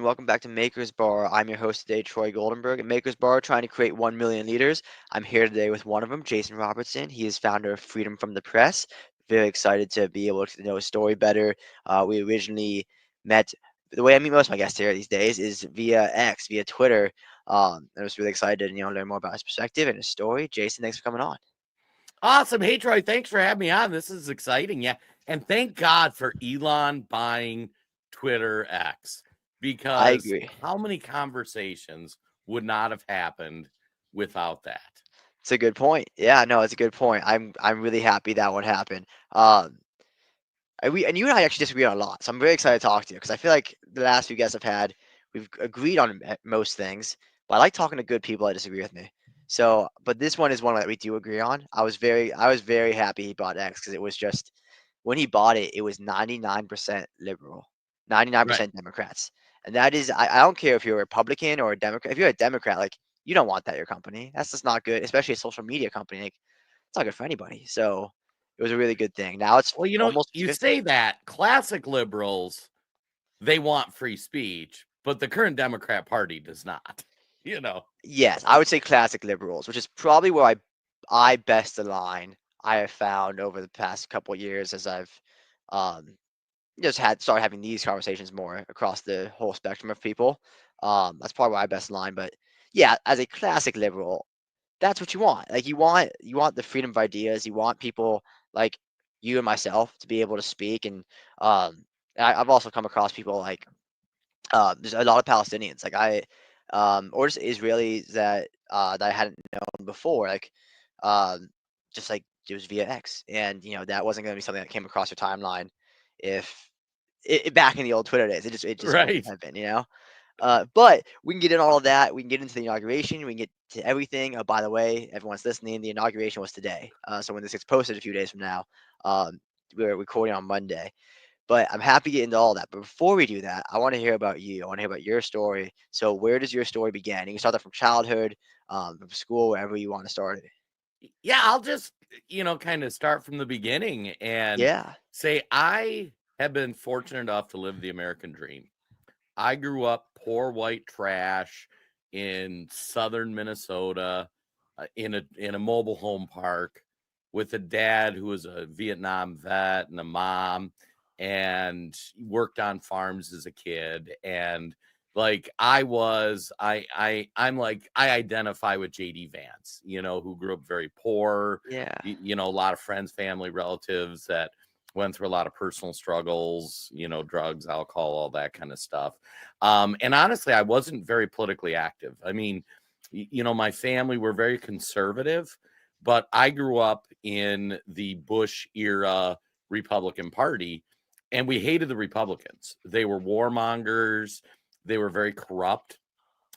and welcome back to Maker's Bar. I'm your host today, Troy Goldenberg. At Maker's Bar, trying to create 1 million leaders. I'm here today with one of them, Jason Robertson. He is founder of Freedom from the Press. Very excited to be able to know his story better. We originally met, the way I meet most of my guests here these days is via X, via Twitter. I was really excited to learn more about his perspective and his story. Jason, thanks for coming on. Awesome. Hey, Troy, thanks for having me on. This is exciting. Yeah. And thank God for Elon buying Twitter X, I because agree. how many conversations would not have happened without that? It's a good point. Yeah, no, it's a good point. I'm really happy that one happened. Um, and you and I actually disagree on a lot, so I'm very excited to talk to you because I feel like the last few guests I've had, we've agreed on most things, but I like talking to good people that disagree with me. So, but this one is one that we do agree on. I was very happy he bought X because it was just when he bought it, it was 99% liberal, Right. 99% Democrats, and that is I don't care if you're a Republican or a Democrat. If you're a Democrat, like you don't want that in your company. That's just not good, especially a social media company. Like it's not good for anybody. So it was a really good thing. Now it's Well, almost you 50. say that classic liberals, they want free speech, but the current Democrat Party does not, you know. Yes, I would say classic liberals, which is probably where I best align. I have found over the past couple of years as I've um, just had started having these conversations more across the whole spectrum of people. That's probably where I best align. But yeah, as a classic liberal, that's what you want. Like you want the freedom of ideas. You want people like you and myself to be able to speak. And I've also come across people like there's a lot of Palestinians, like or just Israelis that I hadn't known before, like, um, just like it was via X, and that wasn't going to be something that came across your timeline if back in the old Twitter days. It just wouldn't Right. have been. But we can get in all of that. We can get into the inauguration. We can get to everything. By the way, everyone's listening. The inauguration was today. So when this gets posted a few days from now, um, we're recording on Monday. But I'm happy to get into all that. But before we do that, I want to hear about you. I want to hear about your story. So where does your story begin? You can start that from childhood, from school, wherever you want to start it. Yeah, I'll just, kind of start from the beginning and Yeah. say I have been fortunate enough to live the American dream. I grew up poor white trash in southern Minnesota, in a mobile home park with a dad who was a Vietnam vet and a mom, and worked on farms as a kid. And like I'm like I identify with JD Vance, who grew up very poor, Yeah. a lot of friends, family, relatives that went through a lot of personal struggles, drugs, alcohol, all that kind of stuff. And honestly, I wasn't very politically active. I mean, my family were very conservative, but I grew up in the Bush era Republican Party, and we hated the Republicans. They were warmongers, they were very corrupt.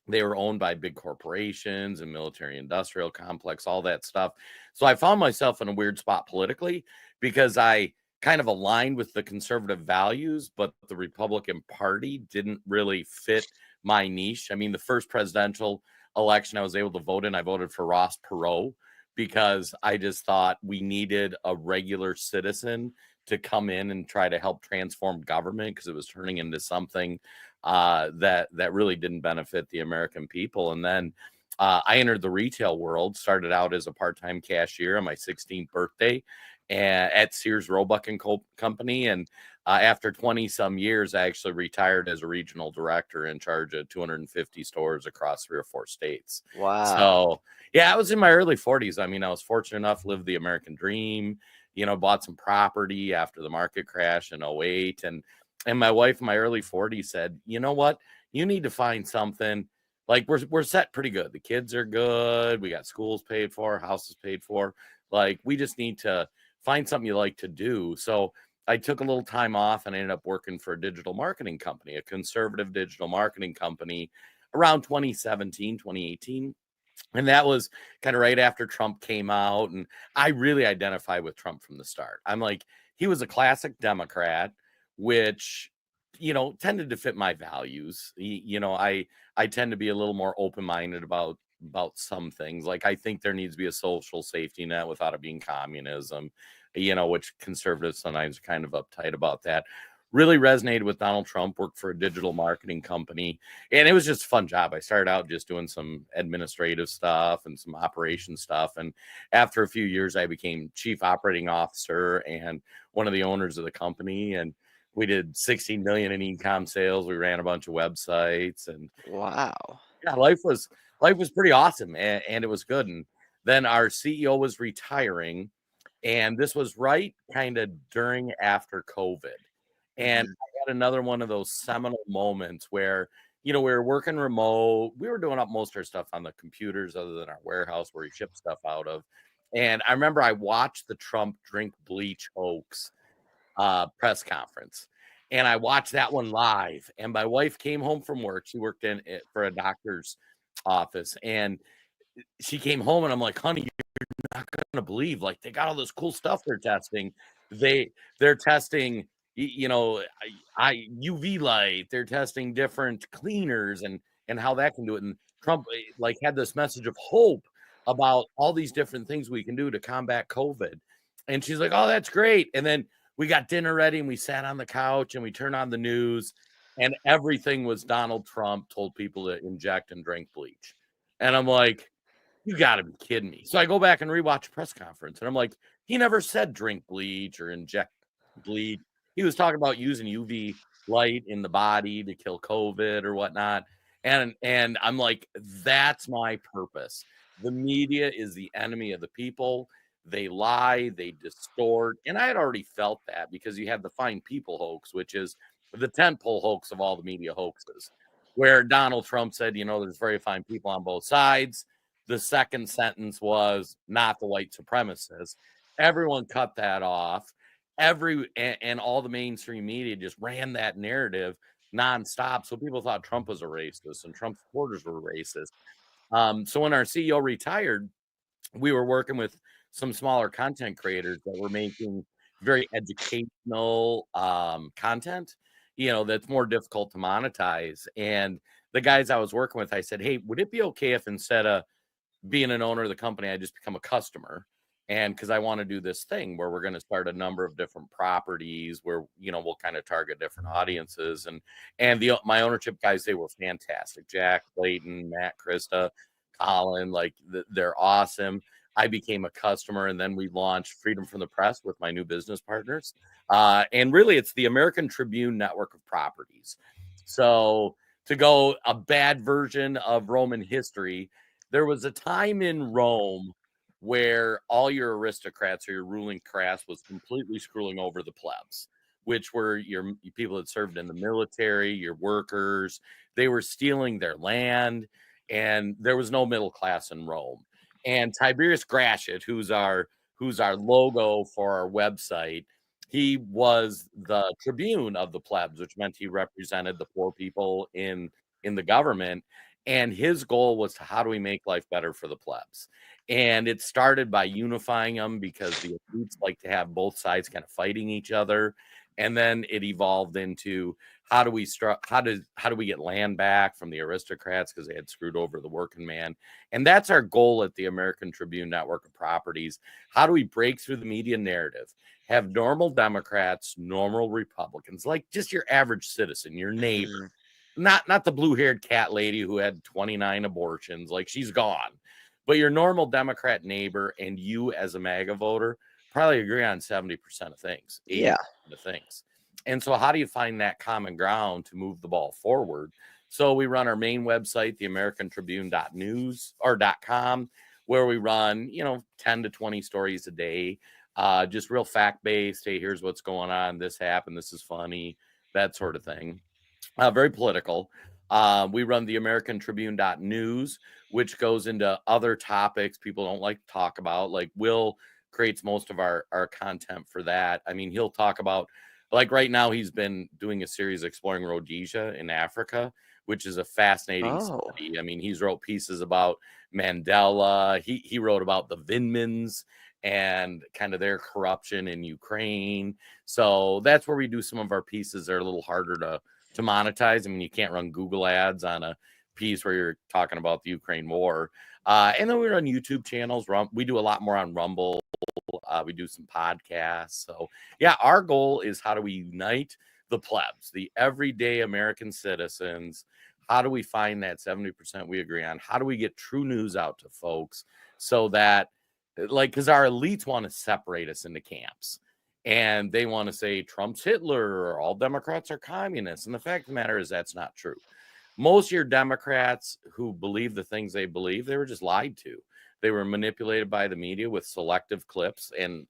They were owned by big corporations and military industrial complex, all that stuff. So I found myself in a weird spot politically because I kind of aligned with the conservative values, but the Republican Party didn't really fit my niche. I mean, the first presidential election I was able to vote in, I voted for Ross Perot because I just thought we needed a regular citizen to come in and try to help transform government because it was turning into something that really didn't benefit the American people. And then I entered the retail world, started out as a part-time cashier on my 16th birthday at Sears Roebuck and Company. And after 20 some years, I actually retired as a regional director in charge of 250 stores across 3 or 4 states. Wow. So yeah, I was in my early 40s. I mean, I was fortunate enough to live the American dream, bought some property after the market crash in '08. And my wife in my early 40s said, you know what? You need to find something. Like we're set pretty good. The kids are good. We got schools paid for, houses paid for. Like we just need to find something you like to do. So I took a little time off and ended up working for a digital marketing company, a conservative digital marketing company around 2017, 2018. And that was kind of right after Trump came out. And I really identify with Trump from the start. I'm like, he was a classic Democrat, which, tended to fit my values. I tend to be a little more open-minded about some things. Like I think there needs to be a social safety net without it being communism, which conservatives sometimes are kind of uptight about that. really resonated with Donald Trump, worked for a digital marketing company, and it was just a fun job. I started out just doing some administrative stuff and some operation stuff. And after a few years, I became chief operating officer and one of the owners of the company. And we did 16 million in e-com sales. We ran a bunch of websites, and Wow. yeah, life was pretty awesome, and it was good. And then our CEO was retiring, and this was right kind of during after COVID. And Mhm. I had another one of those seminal moments where, we were working remote. We were doing up most of our stuff on the computers, other than our warehouse where we ship stuff out of. And I remember I watched the Trump drink bleach hoax press conference. And I watched that one live. And my wife came home from work. She worked in it for a doctor's office. And she came home, and I'm like, honey, you're not gonna believe, like, they got all this cool stuff they're testing. They're testing, I UV light. They're testing different cleaners and how that can do it. And Trump like had this message of hope about all these different things we can do to combat COVID. And she's like, oh, that's great. And then we got dinner ready, and we sat on the couch, and we turned on the news, and everything was Donald Trump told people to inject and drink bleach. And I'm like, you got to be kidding me. So I go back and rewatch a press conference, and I'm like, he never said drink bleach or inject bleach. He was talking about using UV light in the body to kill COVID or whatnot. And I'm like, that's my purpose. The media is the enemy of the people. They lie, they distort. And I had already felt that because you had the Fine People hoax, which is the tentpole hoax of all the media hoaxes, where Donald Trump said, there's very fine people on both sides. The second sentence was not the white supremacists. Everyone cut that off. And all the mainstream media just ran that narrative nonstop. So people thought Trump was a racist and Trump supporters were racist. So when our CEO retired, we were working with some smaller content creators that were making very educational content, that's more difficult to monetize. And the guys I was working with, I said, hey, would it be okay if instead of being an owner of the company, I just become a customer? And because I want to do this thing where we're going to start a number of different properties where, we'll kind of target different audiences. And my ownership guys, they were fantastic. Jack, Clayton, Matt, Krista, Colin, like they're awesome. I became a customer, and then we launched Freedom from the Press with my new business partners. And really, it's the American Tribune network of properties. So to go a bad version of Roman history, there was a time in Rome where all your aristocrats or your ruling class was completely screwing over the plebs, which were your people that served in the military, your workers. They were stealing their land, and there was no middle class in Rome. And Tiberius Gratian, who's our logo for our website, he was the tribune of the plebs, which meant he represented the poor people in the government. And his goal was how do we make life better for the plebs? And it started by unifying them because the elites like to have both sides kind of fighting each other. And then it evolved into how do we get land back from the aristocrats because they had screwed over the working man. And that's our goal at the American Tribune network of properties. How do we break through the media narrative? Have normal Democrats, normal Republicans, like just your average citizen, your neighbor, Mhm. not the blue-haired cat lady who had 29 abortions, like she's gone. But your normal Democrat neighbor and you as a MAGA voter probably agree on 70% of things, 80% Yeah. of things. And so how do you find that common ground to move the ball forward? So we run our main website, theamericantribune.news or .com, where we run, 10 to 20 stories a day, just real fact-based. Hey, here's what's going on. This happened. This is funny, that sort of thing. Very political. We run the American Tribune.news, which goes into other topics people don't like to talk about. Like Will creates most of our content for that. I mean, he'll talk about, like right now, he's been doing a series exploring Rhodesia in Africa, which is a fascinating Oh. study. I mean, he's wrote pieces about Mandela. He wrote about the Vindmans and kind of their corruption in Ukraine. So that's where we do some of our pieces that are a little harder to monetize. I mean, you can't run Google ads on a piece where you're talking about the Ukraine war. And then we run YouTube channels. We do a lot more on Rumble. We do some podcasts. So yeah, our goal is how do we unite the plebs, the everyday American citizens. How do we find that 70% we agree on? How do we get true news out to folks so that, like, because our elites want to separate us into camps and they want to say Trump's Hitler or all Democrats are communists. And the fact of the matter is that's not true. Most of your Democrats who believe the things they believe, they were just lied to. They were manipulated by the media with selective clips and,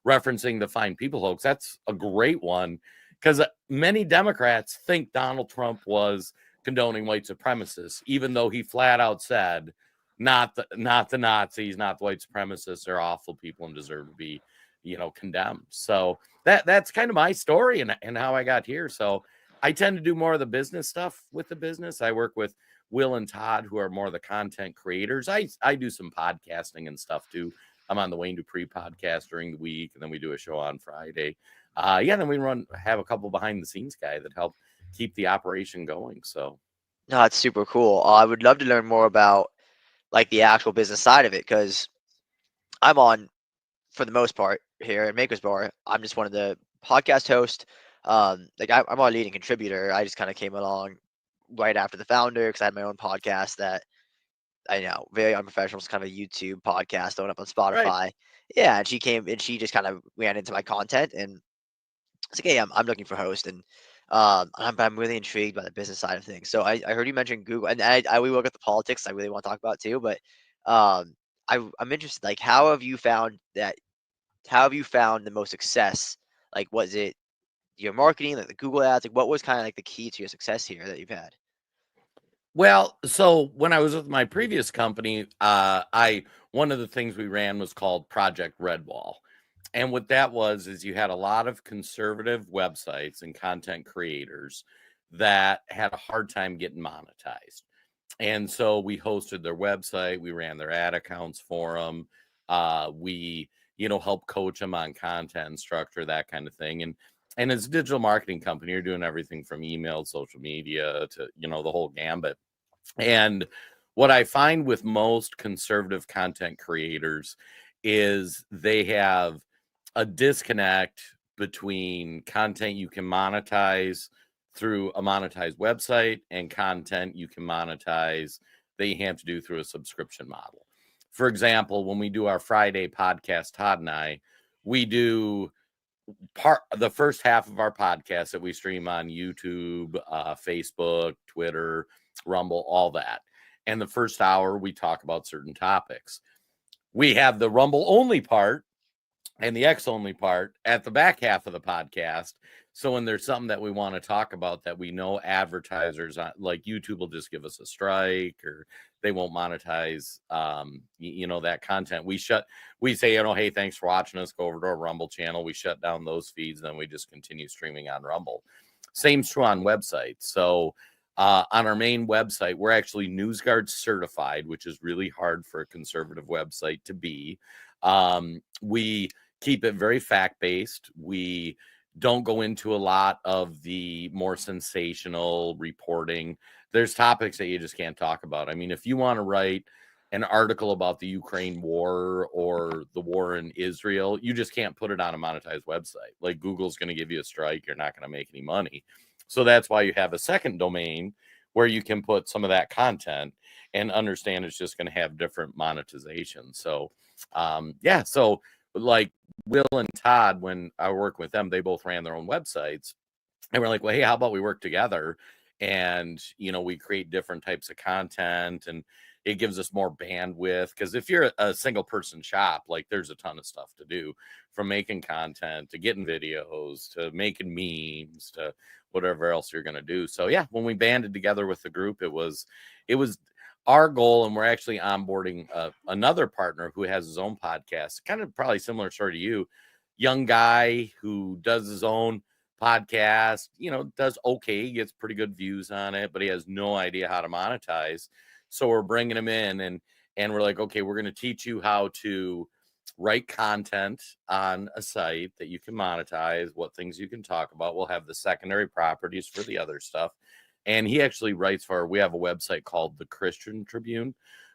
referencing the Fine People hoax. That's a great one because many Democrats think Donald Trump was condoning white supremacists, even though he flat out said, not the Nazis, not the white supremacists. They're awful people and deserve to be, condemned. So that's kind of my story and how I got here. So I tend to do more of the business stuff with the business. I work with Will and Todd, who are more of the content creators. I do some podcasting and stuff too. I'm on the Wayne Dupree podcast during the week, and then we do a show on Friday. Then we have a couple behind the scenes guy that help keep the operation going. So No, that's super cool. I would love to learn more about like the actual business side of it because I'm on for the most part here at Maker's Bar. I'm just one of the podcast hosts. I'm a leading contributor. I just kind of came along right after the founder because I had my own podcast that I know very unprofessional. It's kind of a YouTube podcast thrown up on right. Spotify. Yeah, and she came and she just kind of ran into my content and it's like, hey, I'm looking for a host and I'm really intrigued by the business side of things. So I heard you mention Google and we look at the politics I really want to talk about too, but um I'm interested like how have you found the most success? Like was it your marketing, like the Google ads, like what was kind of like the key to your success here that you've had? Well, so when I was with my previous company, I one of the things we ran was called Project Redwall. And what that was is you had a lot of conservative websites and content creators that had a hard time getting monetized. And so we hosted their website, we ran their ad accounts for them. We, helped coach them on content structure, that kind of thing. And as a digital marketing company, you're doing everything from email, social media to, the whole gambit. And what I find with most conservative content creators is they have a disconnect between content you can monetize through a monetized website and content you can monetize that you have to do through a subscription model. For example, when we do our Friday podcast, Todd and I, we do the first half of our podcast that we stream on YouTube, Facebook, Twitter, Rumble, all that. And the first hour, we talk about certain topics. We have the Rumble only part and the X only part at the back half of the podcast. So when there's something that we want to talk about that we know advertisers like YouTube will just give us a strike or they won't monetize, that content. We say, hey, thanks for watching us. Go over to our Rumble channel. We shut down those feeds. Then we just continue streaming on Rumble. Same's true on websites. So on our main website, we're actually NewsGuard certified, which is really hard for a conservative website to be. We keep it very fact-based. We don't go into a lot of the more sensational reporting. There's topics that you just can't talk about. I mean, if you want to write an article about the Ukraine war or the war in Israel, you just can't put it on a monetized website. Like Google's going to give you a strike. You're not going to make any money. So that's why you have a second domain where you can put some of that content and understand it's just going to have different monetization. So, so like Will and Todd, when I work with them, they both ran their own websites. And we're like, well, hey, how about we work together? And, we create different types of content and it gives us more bandwidth. Because if you're a single person shop, like there's a ton of stuff to do from making content to getting videos to making memes to whatever else you're going to do. So, yeah, when we banded together with the group, it was our goal, and we're actually onboarding another partner who has his own podcast, kind of probably similar story to you, young guy who does his own podcast, does okay, gets pretty good views on it, but he has no idea how to monetize. So we're bringing him in and we're like, okay, we're going to teach you how to write content on a site that you can monetize, what things you can talk about. We'll have the secondary properties for the other stuff. And he actually writes we have a website called the Christian Tribune,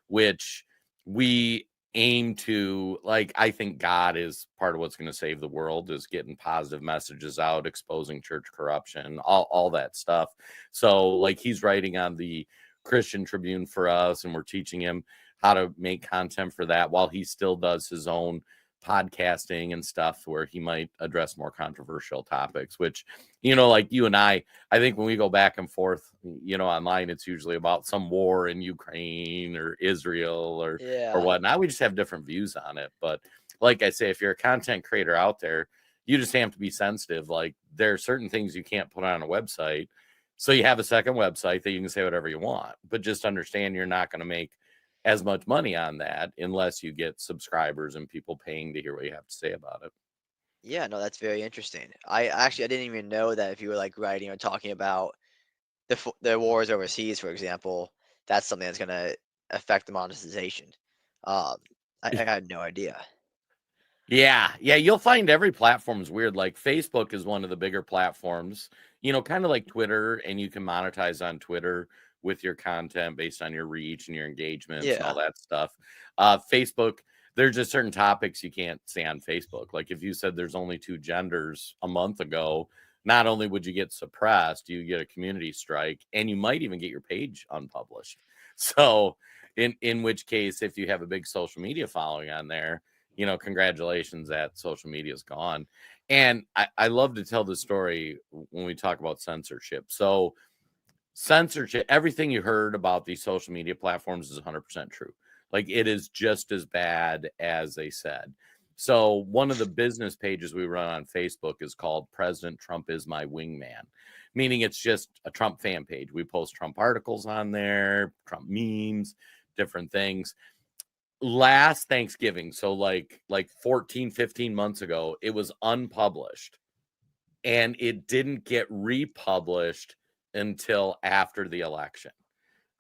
which we aim to, like, I think God is part of what's going to save the world, is getting positive messages out, exposing church corruption, all that stuff. So like he's writing on the Christian Tribune for us, and we're teaching him how to make content for that while he still does his own podcasting and stuff where he might address more controversial topics, which, like you and I think when we go back and forth, online, it's usually about some war in Ukraine or Israel or Yeah. whatnot. We just have different views on it. But like I say, if you're a content creator out there, you just have to be sensitive. Like, there are certain things you can't put on a website. So you have a second website that you can say whatever you want, but just understand you're not going to make as much money on that unless you get subscribers and people paying to hear what you have to say about it. Yeah, no, that's very interesting. I didn't even know that if you were like writing or talking about the wars overseas, for example, that's something that's gonna affect the monetization. Um, I had no idea. Yeah, you'll find every platform's weird. Like Facebook is one of the bigger platforms, kind of like Twitter, and you can monetize on Twitter with your content based on your reach and your engagements and all Yeah. that stuff. Facebook, there's just certain topics you can't say on Facebook. Like if you said there's only two genders a month ago, not only would you get suppressed, you get a community strike, and you might even get your page unpublished. So, in which case, if you have a big social media following on there, congratulations, that social media is gone. And I love to tell the story when we talk about censorship. So censorship, everything you heard about these social media platforms is 100% true. Like, it is just as bad as they said. So one of the business pages we run on Facebook is called President Trump is My Wingman, meaning it's just a Trump fan page. We post Trump articles on there, Trump memes, different things. Last Thanksgiving, so like 14, 15 months ago, it was unpublished, and it didn't get republished until after the election.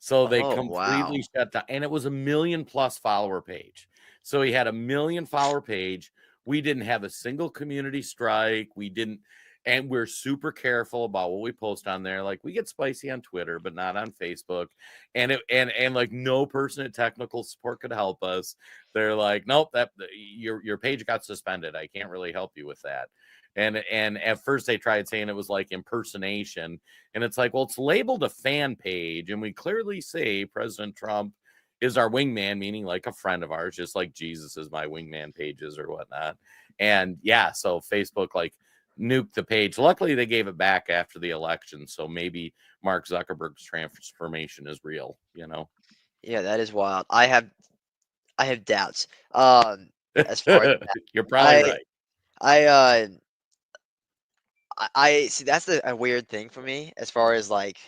So they Oh, completely wow. shut down, and it was a 1,000,000+ follower page. So he had a 1,000,000 follower page. We didn't have a single community strike. We didn't, and we're super careful about what we post on there. Like, we get spicy on Twitter, but not on Facebook. And like, no person at technical support could help us. They're like, nope, that your page got suspended. I can't really help you with that. And at first they tried saying it was like impersonation, and it's like, well, it's labeled a fan page, and we clearly say President Trump is our wingman, meaning like a friend of ours, just like Jesus is my wingman pages or whatnot. And yeah, so Facebook like nuked the page. Luckily, they gave it back after the election, so maybe Mark Zuckerberg's transformation is real. Yeah, that is wild. I have doubts. As far as You're probably I right. I uh I see that's a weird thing for me as far as like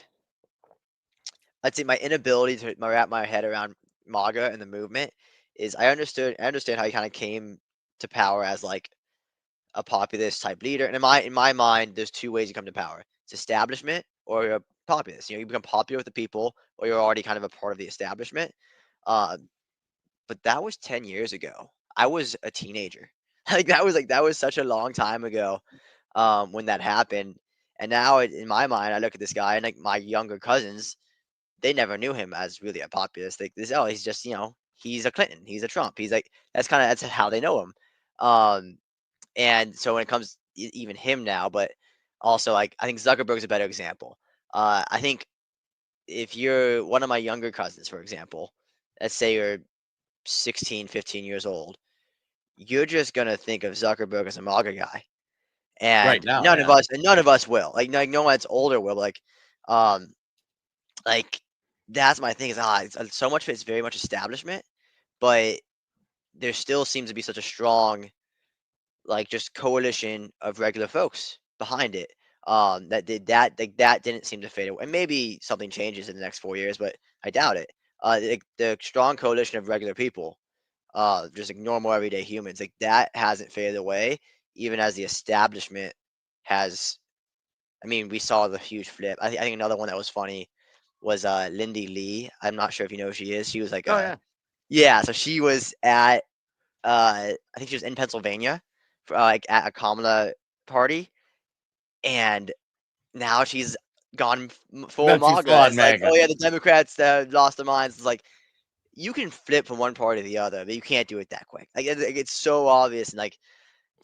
I'd say my inability to wrap my head around MAGA and the movement is I understand how he kind of came to power as like a populist type leader. And in my mind, there's two ways you come to power. It's establishment or you're a populist. You become popular with the people or you're already kind of a part of the establishment. Uh, but that was 10 years ago. I was a teenager. That was such a long time ago when that happened. And now in my mind, I look at this guy and like my younger cousins, they never knew him as really a populist. Like this, oh, he's just he's a Clinton, he's a Trump, he's like that's how they know him. Um, and so when it comes even him now, but also like I think Zuckerberg's a better example. I think if you're one of my younger cousins, for example, let's say you're 16, 15 years old, you're just gonna think of Zuckerberg as a MAGA guy, Right and now, yeah. none of us will. Like no one that's older will. Um, like that's my thing is so much of it's very much establishment, but there still seems to be such a strong like just coalition of regular folks behind it. That did that like that didn't seem to fade away. And maybe something changes in the next 4 years, but I doubt it. The strong coalition of regular people, just like normal everyday humans, like that hasn't faded away, even as the establishment has. I mean, we saw the huge flip. I think another one that was funny was Lindy Lee. I'm not sure if you know who she is. She was like Oh a yeah. yeah. So she was at I think she was in Pennsylvania for, like at a Kamala party, and now she's gone full Then she's MAGA. still on It's like, oh MAGA. yeah, the Democrats lost their minds. It's like you can flip from one part to the other, but you can't do it that quick. Like it's so obvious, and like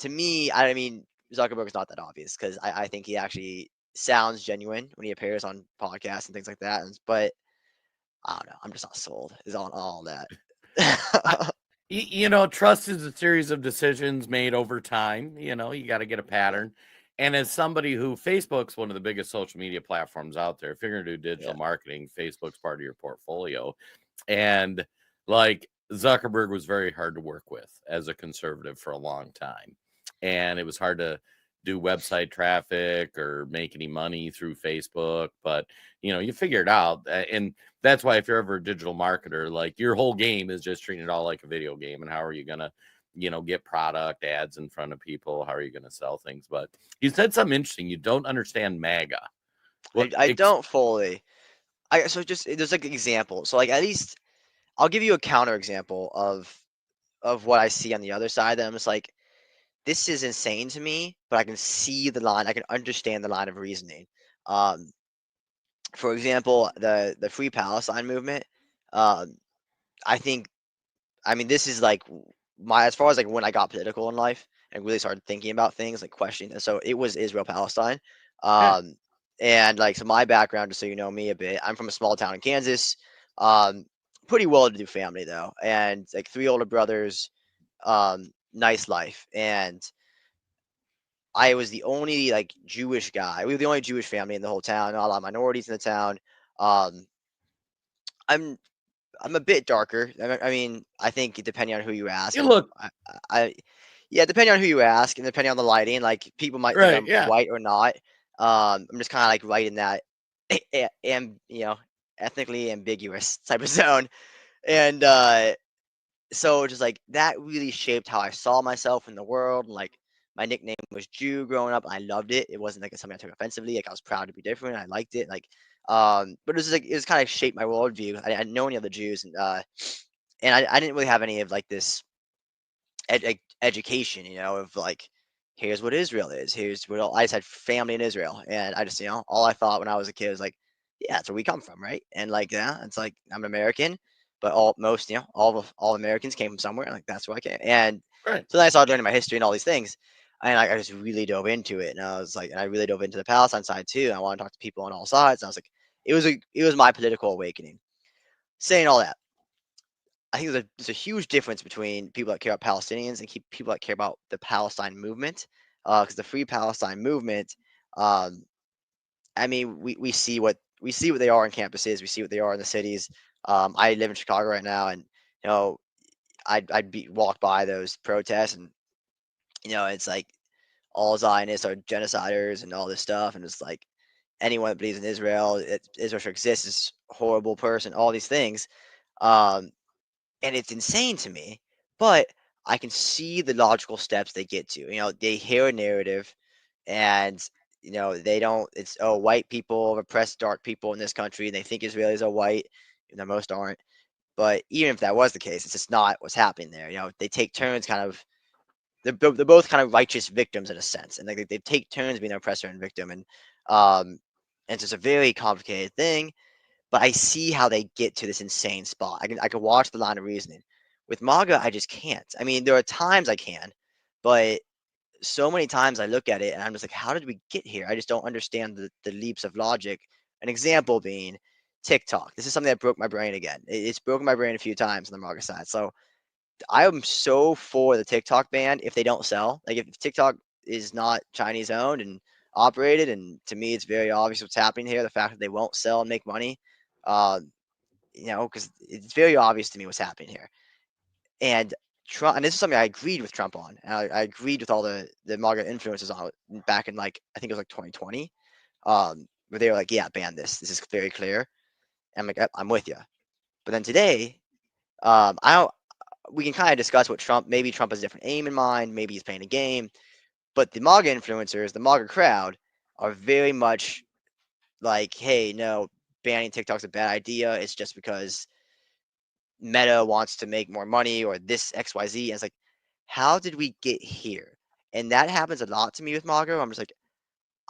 to me, I mean, Zuckerberg's not that obvious because I think he actually sounds genuine when he appears on podcasts and things like that. But I don't know. I'm just not sold. Is on all that. I, you know, trust is a series of decisions made over time. You know, you got to get a Yeah, pattern. And as somebody who Facebook's one of the biggest social media platforms out there, if you're going to do digital yeah. marketing, Facebook's part of your portfolio. And like Zuckerberg was very hard to work with as a conservative for a long time. And it was hard to do website traffic or make any money through Facebook. But, you know, you figure it out. And that's why if you're ever a digital marketer, like your whole game is just treating it all like a video game. And how are you going to, you know, get product ads in front of people? How are you going to sell things? But you said something interesting. You don't understand MAGA. What I don't fully. I so just there's like an example. So like at least I'll give you a counter example of what I see on the other side. That I'm just like, this is insane to me, but I can see the line. I can understand the line of reasoning. Um, for example, the Free Palestine movement. Um, I think I mean this is like my as far as like when I got political in life and really started thinking about things like questioning. So it was Israel Palestine. yeah. Um, and like so my background, just so you know me a bit, I'm from a small town in Kansas. Um, pretty well-to-do family though, and like three older brothers. Nice life, and I was the only like Jewish guy. We were the only Jewish family in the whole town. Not a lot of minorities in the town. Um, I'm I'm a bit darker. I mean, I think depending on who you ask, You look I yeah, depending on who you ask and depending on the lighting, like people might think right. I'm Yeah. white or not. I'm just kind of like right in that, and ethnically ambiguous type of zone. And so just like that really shaped how I saw myself in the world. And like my nickname was Jew growing up. And I loved it. It wasn't like something I took offensively. Like I was proud to be different. I liked it. Like, but it was like it was kind of shaped my worldview. I didn't know any other Jews, and I didn't really have any of like this education, of like, here's what Israel is. Here's what I just had family in Israel, and I just, all I thought when I was a kid was like, yeah, that's where we come from, right? And like, yeah, it's like I'm American, but all Americans came from somewhere. Like that's where I came, and Right. so then I started learning my history and all these things, and I just really dove into it, and I was like, and I really dove into the Palestine side too. And I want to talk to people on all sides, and I was like, it was my political awakening. Saying all that, I think there's a huge difference between people that care about Palestinians and people that care about the Palestine movement. Because the Free Palestine movement, um, I mean, we see what they are on campuses, we see what they are in the cities. I live in Chicago right now, and you know, I'd be walk by those protests, and it's like all Zionists are genociders and all this stuff, and it's like anyone that believes in Israel, Israel should exist, is a horrible person, all these things. Um, and it's insane to me, but I can see the logical steps they get to. They hear a narrative, and they don't. It's, oh, white people oppress dark people in this country, and they think Israelis are white, even though most aren't. But even if that was the case, it's just not what's happening there. They take turns, kind of. They're both kind of righteous victims in a sense, and like they take turns being the oppressor and victim, um, and it's just a very complicated thing, but I see how they get to this insane spot. I can watch the line of reasoning. With MAGA, I just can't. I mean, there are times I can, but so many times I look at it and I'm just like, how did we get here? I just don't understand the leaps of logic. An example being TikTok. This is something that broke my brain again. It's broken my brain a few times on the MAGA side. So I am so for the TikTok ban if they don't sell. Like if TikTok is not Chinese owned and operated, and to me it's very obvious what's happening here. The fact that they won't sell and make money, uh, because it's very obvious to me what's happening here. And Trump, and this is something I agreed with Trump on. And I agreed with all the MAGA influences on it back in, like, I think it was like 2020, where they were like, yeah, ban this. This is very clear. And I'm like, I'm with you. But then today, I don't. We can kind of discuss what maybe Trump has a different aim in mind. Maybe he's playing a game. But the MAGA influencers, the MAGA crowd, are very much like, hey, no, banning TikTok's a bad idea. It's just because Meta wants to make more money or this XYZ. And it's like, how did we get here? And that happens a lot to me with MAGA. I'm just like,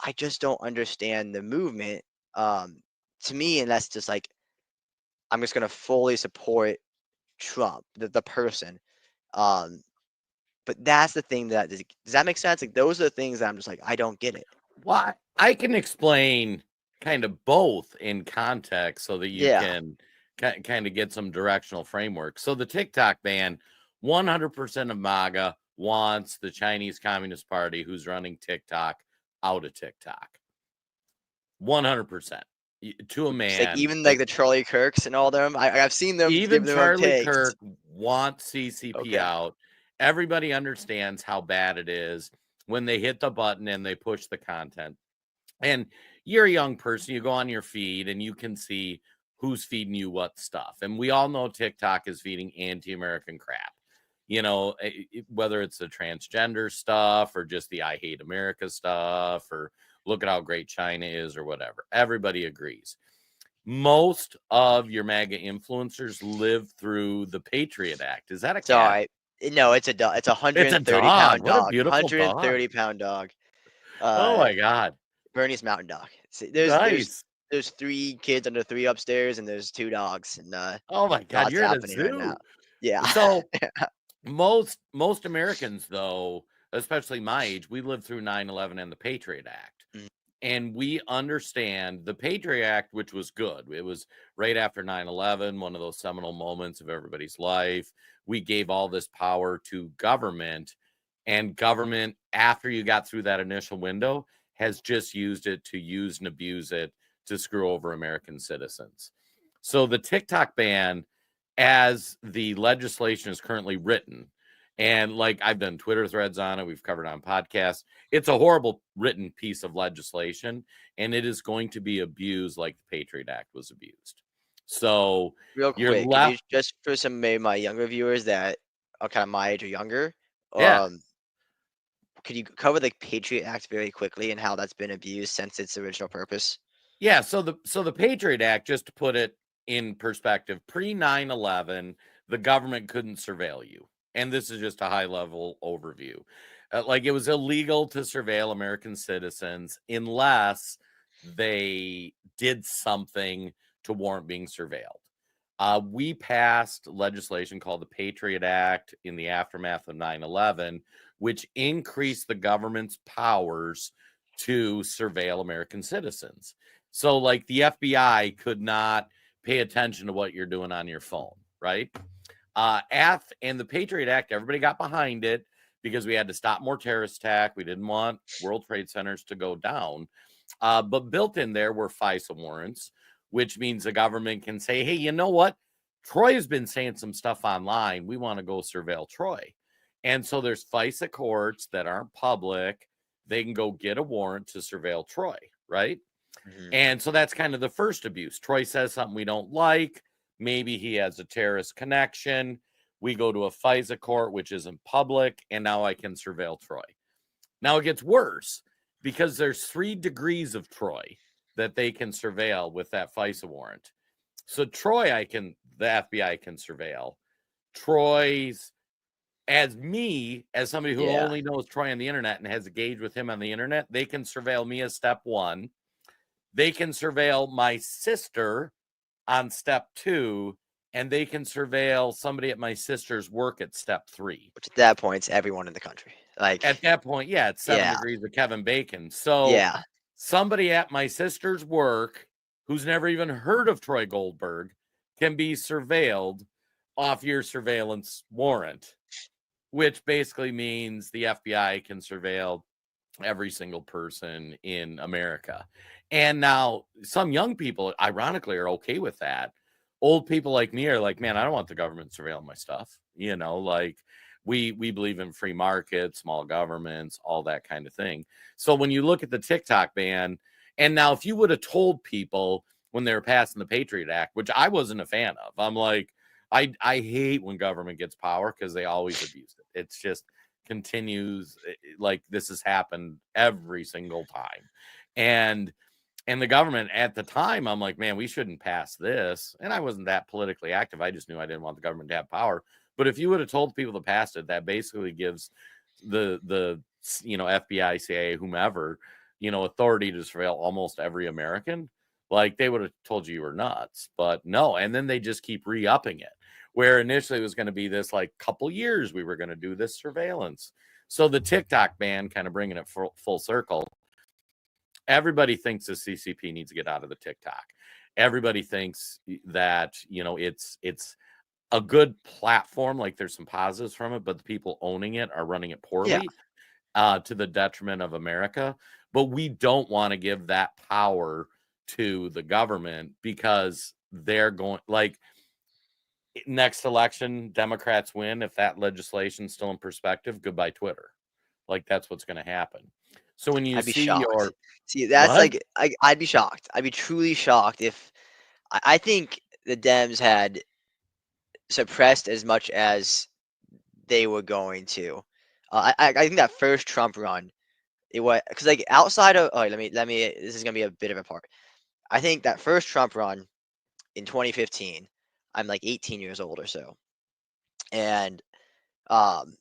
I just don't understand the movement. Um, to me, and that's just like, I'm just gonna fully support. Trump, the person. Um, but that's the thing that does that make sense? Like those are the things that I'm just like I don't get it. Well, I can explain kind of both in context so that you Yeah. can kind of get some directional framework. So the TikTok ban, 100% of MAGA wants the Chinese Communist Party, who's running TikTok, out of TikTok. 100% to a It's like man. even like the Charlie Kirks and all them. I've seen them Even give their own Charlie takes. Kirk wants CCP Okay. out. Everybody understands how bad it is when they hit the button and they push the content. And you're a young person, you go on your feed and you can see who's feeding you what stuff. And we all know TikTok is feeding anti-American crap. You know, whether it's the transgender stuff or just the I hate America stuff or look at how great China is or whatever. Everybody agrees. Most of your MAGA influencers live through the Patriot Act. Is that a cat? Sorry. No, it's a dog. It's a It's a 130 dog. pound What a dog. beautiful dog. 130 pound dog. Oh Uh, my God. Bernie's mountain dog. See, Nice. there's 3 kids under 3 upstairs, and there's 2 dogs, and Oh my God. lots You're at a happening right now. zoo. Yeah. So most Americans, though, especially my age, we lived through 9/11 and the Patriot Act. Mm. And we understand the Patriot Act, which was good. It was right after 9/11, one of those seminal moments of everybody's life. We gave all this power to government, and government, after you got through that initial window, has just used it to use and abuse it to screw over American citizens. So the TikTok ban, as the legislation is currently written, and like I've done Twitter threads on it, we've covered on podcasts. It's a horrible written piece of legislation, and it is going to be abused like the Patriot Act was abused. So Real you're quick, could you left, just for some maybe my younger viewers that are kind of my age or younger, yeah, um, could you cover the Patriot Act very quickly and how that's been abused since its original purpose? yeah. So the Patriot Act, just to put it in perspective, pre 9/11, the government couldn't surveil you, and this is just a high level overview. Like it was illegal to surveil American citizens unless they did something to warrant being surveilled. We passed legislation called the Patriot Act in the aftermath of 9/11, which increased the government's powers to surveil American citizens. So, like, the FBI could not pay attention to what you're doing on your phone, right? And the Patriot Act, everybody got behind it because we had to stop more terrorist attack. We didn't want World Trade Centers to go down. But built in there were FISA warrants, which means the government can say, hey, you know what? Troy has been saying some stuff online. We want to go surveil Troy. And so there's FISA courts that aren't public. They can go get a warrant to surveil Troy, right? Mhm. And so that's kind of the first abuse. Troy says something we don't like. Maybe he has a terrorist connection. We go to a FISA court, which isn't public, and now I can surveil Troy. Now it gets worse because there's 3 degrees of Troy that they can surveil with that FISA warrant. So Troy, the FBI can surveil. Troy's, as me, as somebody who Yeah, only knows Troy on the internet and has engaged with him on the internet, they can surveil me as step 1. They can surveil my sister on step 2, and they can surveil somebody at my sister's work at step 3. which at that point, it's everyone in the country. At Like, that point, yeah, it's 7 yeah, degrees of Kevin Bacon. So yeah, somebody at my sister's work who's never even heard of Troy Goldberg can be surveilled off your surveillance warrant, which basically means the FBI can surveil every single person in America. And now some young people, ironically, are okay with that. Old people like me are like, man, I don't want the government surveilling my stuff. You know, like we believe in free markets, small governments, all that kind of thing. So when you look at the TikTok ban, and now if you would have told people when they were passing the Patriot Act, which I wasn't a fan of, I'm like, I hate when government gets power because they always abuse it. It's just continues like this has happened every single time. And the government at the time, I'm like, man, we shouldn't pass this. And I wasn't that politically active. I just knew I didn't want the government to have power. But if you would have told people to pass it, that basically gives the FBI, CIA, whomever, authority to surveil almost every American. Like they would have told you were nuts. But no, and then they just keep re-upping it. where initially it was going to be this like couple years we were going to do this surveillance. So the TikTok ban, kind of bringing it full circle, everybody thinks the CCP needs to get out of the TikTok. Everybody thinks that, you know, it's a good platform, like there's some positives from it, but the people owning it are running it poorly, to the detriment of America. But we don't want to give that power to the government, because they're going, like, next election, Democrats win. If that legislation's still in perspective, goodbye Twitter. Like, that's what's going to happen. So when you I'd be see shocked. See, that's what? like I'd be shocked. I'd be truly shocked if I think the Dems had suppressed as much as they were going to. I think that first Trump run, it was because like outside of let me this is gonna be a bit of a part. I think that first Trump run in 2015, I'm like 18 years old or so, and um,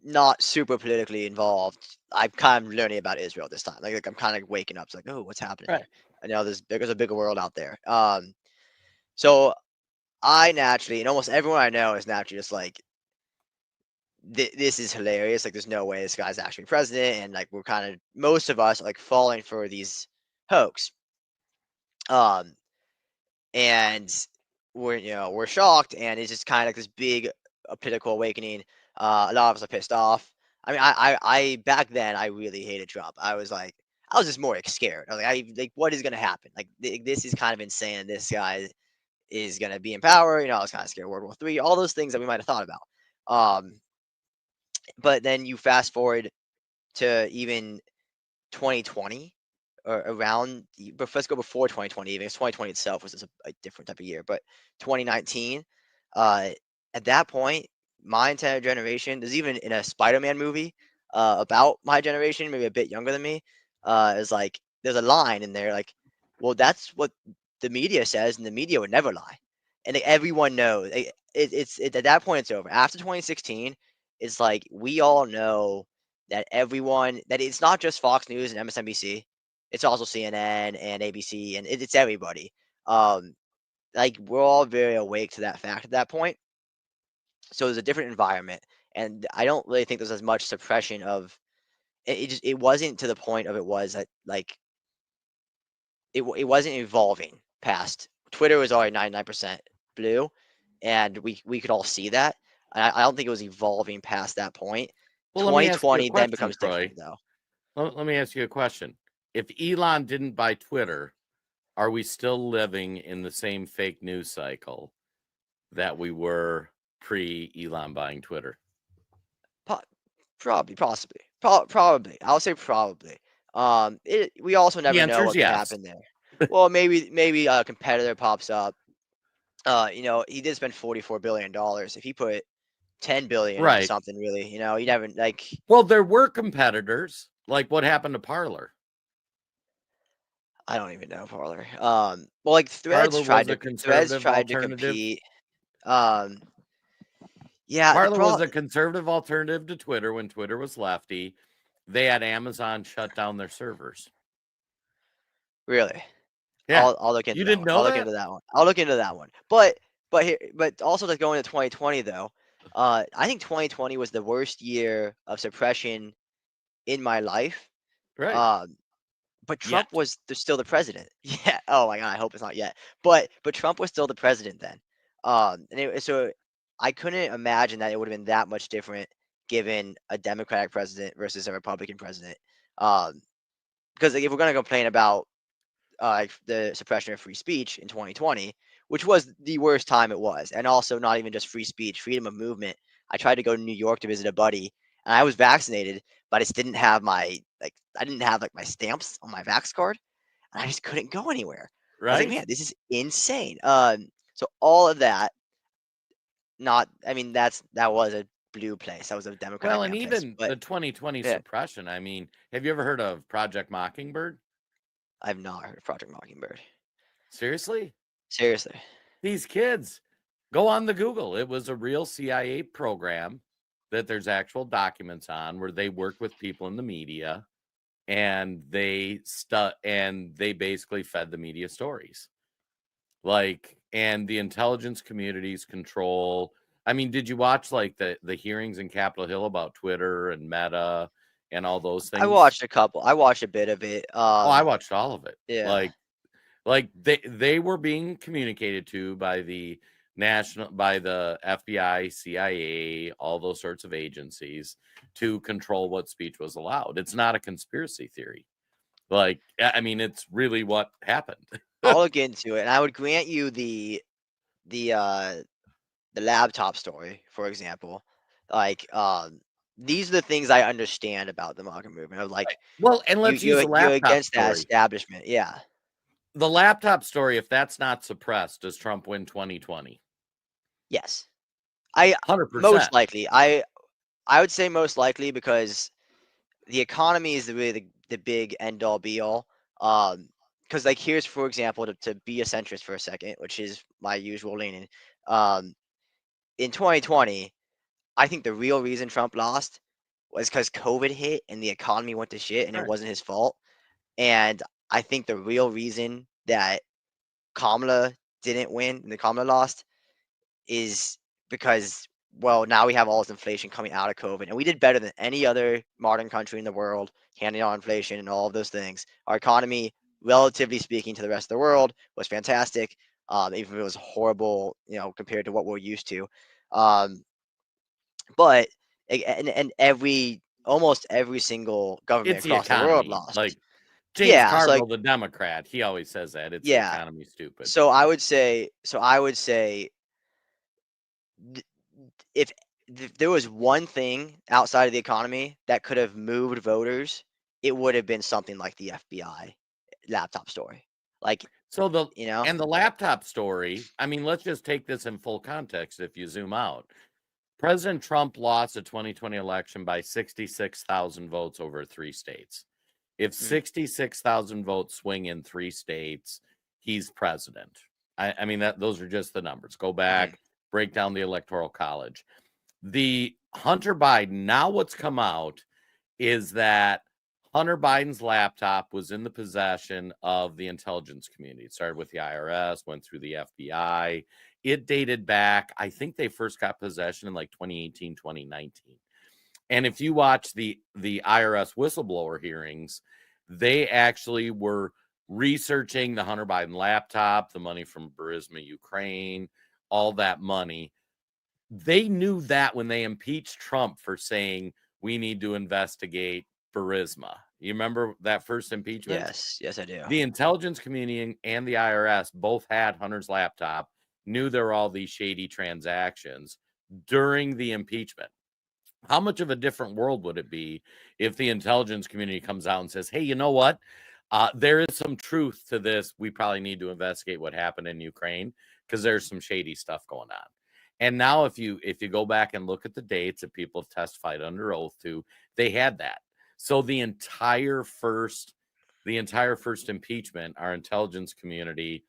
not super politically involved. I'm kind of learning about Israel this time. Like I'm kind of waking up. It's like, oh, what's happening Right. here? I know there's a bigger world out there. So I naturally, and almost everyone I know is naturally just like, this is hilarious. Like, there's no way this guy's actually president, and like we're kind of most of us are, like falling for these hoax. Um, and we're shocked, and it's just kind of like this big political awakening. A lot of us are pissed off. I mean, I back then I really hated Trump. I was like, I was just more like scared. I was like, what is gonna happen? Like, this is kind of insane. And this guy is gonna be in power. I was kind of scared of World War III, all those things that we might have thought about. But then you fast forward to even 2020, or around, but let's go before 2020. Even 2020 itself was just a different type of year, but 2019, uh, at that point, my entire generation. There's even in a Spider-Man movie about my generation, maybe a bit younger than me. Is like there's a line in there like, well, that's what the media says, and the media would never lie, and like, everyone knows. At that point it's over. After 2016, it's like we all know that everyone that it's not just Fox News and MSNBC, it's also CNN and ABC, and it's everybody. Um, like we're all very awake to that fact at that point. So there's a different environment, and I don't really think there's as much suppression of it. It wasn't to the point of it was that like it wasn't evolving past Twitter was already 99% blue, and we could all see that. And I don't think it was evolving past that point. Well, let me ask you a 2020 then question, becomes different Troy. though. Let me ask you a question. If Elon didn't buy Twitter, are we still living in the same fake news cycle that we were pre Elon buying Twitter? Probably, possibly, probably. I'll say probably. We also The never know answer is what could yes. happen there. Well, maybe a competitor pops up. He did spend $44 billion. If he put 10 billion into Right. something, really, you never like. Well, there were competitors. Like what happened to Parler? I don't even know Parler. Well, like Parler was a Threads conservative tried to alternative. compete. Um, yeah, Parler was a conservative alternative to Twitter when Twitter was lefty. They had Amazon shut down their servers. really. Yeah. I'll look You into that didn't one. know I'll look that? into that one. I'll look into that one. But also like going to 2020 though, I think 2020 was the worst year of suppression in my life. Right. Um, but Trump Yet. was still the president. Yeah. Oh my God. I hope it's not yet. But Trump was still the president then. So I couldn't imagine that it would have been that much different given a Democratic president versus a Republican president. Um, because like, if we're gonna complain about the suppression of free speech in 2020, which was the worst time it was, and also not even just free speech, freedom of movement. I tried to go to New York to visit a buddy, and I was vaccinated, but I just didn't have my stamps on my vax card, and I just couldn't go anywhere. I was like, Right. man, this is insane. So all of that, not, I mean, that was a blue place. That was a Democratic Well, and ran place, even but the 2020 yeah, suppression. I mean, have you ever heard of Project Mockingbird? I've not heard of Project Mockingbird. Seriously? Seriously. These kids, go on the Google. It was a real CIA program that there's actual documents on, where they worked with people in the media, and they basically fed the media stories. Like, and the intelligence community's control. I mean, did you watch like the hearings in Capitol Hill about Twitter and Meta and all those I things? watched a couple. I watched a bit of it. Oh, I watched all of it. Yeah. Like they were being communicated to by the by the FBI, CIA, all those sorts of agencies to control what speech was allowed. It's not a conspiracy theory. Like, I mean, it's really what happened. I'll look into it, and I would grant you the uh the laptop story, for example. Like, these are the things I understand about the market movement of like Well, and let's use the you're laptop against that story. establishment. Yeah. The laptop story, if that's not suppressed, does Trump win 2020? Yes. I most 100%. likely. I would say most likely because the economy is really the big end all be all. Because like here's for example to be a centrist for a second, which is my usual leaning. Um, in 2020, I think the real reason Trump lost was because COVID hit and the economy went to shit, and it Right. wasn't his fault. And I think the real reason that Kamala didn't win and the Kamala lost is because, well, now we have all this inflation coming out of COVID, and we did better than any other modern country in the world, handling on inflation and all of those things. Our economy, relatively speaking to the rest of the world, was fantastic. Even if it was horrible, compared to what we're used to. Um, but and almost every single government It's the across the world economy. lost. Like James Yeah, so like Carville, the Democrat, he always says that it's the yeah, economy stupid. so I would say th- if there was one thing outside of the economy that could have moved voters, it would have been something like the FBI laptop story. Like, So you know, the laptop story, I mean, let's just take this in full context if you zoom out. President Trump lost the 2020 election by 66,000 votes over 3 states. If mm, 66,000 votes swing in 3 states, he's president. I mean, those are just the numbers. Go mhm. back, break down the Electoral College. The Hunter Biden, now what's come out is that Hunter Biden's laptop was in the possession of the intelligence community. It started with the IRS, went through the FBI. It dated back, I think they first got possession in like 2018, 2019. And if you watch the IRS whistleblower hearings, they actually were researching the Hunter Biden laptop, the money from Burisma, Ukraine, all that money. They knew that when they impeached Trump for saying we need to investigate Burisma. You remember that first impeachment? Yes, yes, I do. The intelligence community and the IRS both had Hunter's laptop, knew there were all these shady transactions during the impeachment. How much of a different world would it be if the intelligence community comes out and says, hey, you know what? There is some truth to this. We probably need to investigate what happened in Ukraine because there's some shady stuff going on. And now if you go back and look at the dates that people have testified under oath to, they had that. So the entire first impeachment, our intelligence community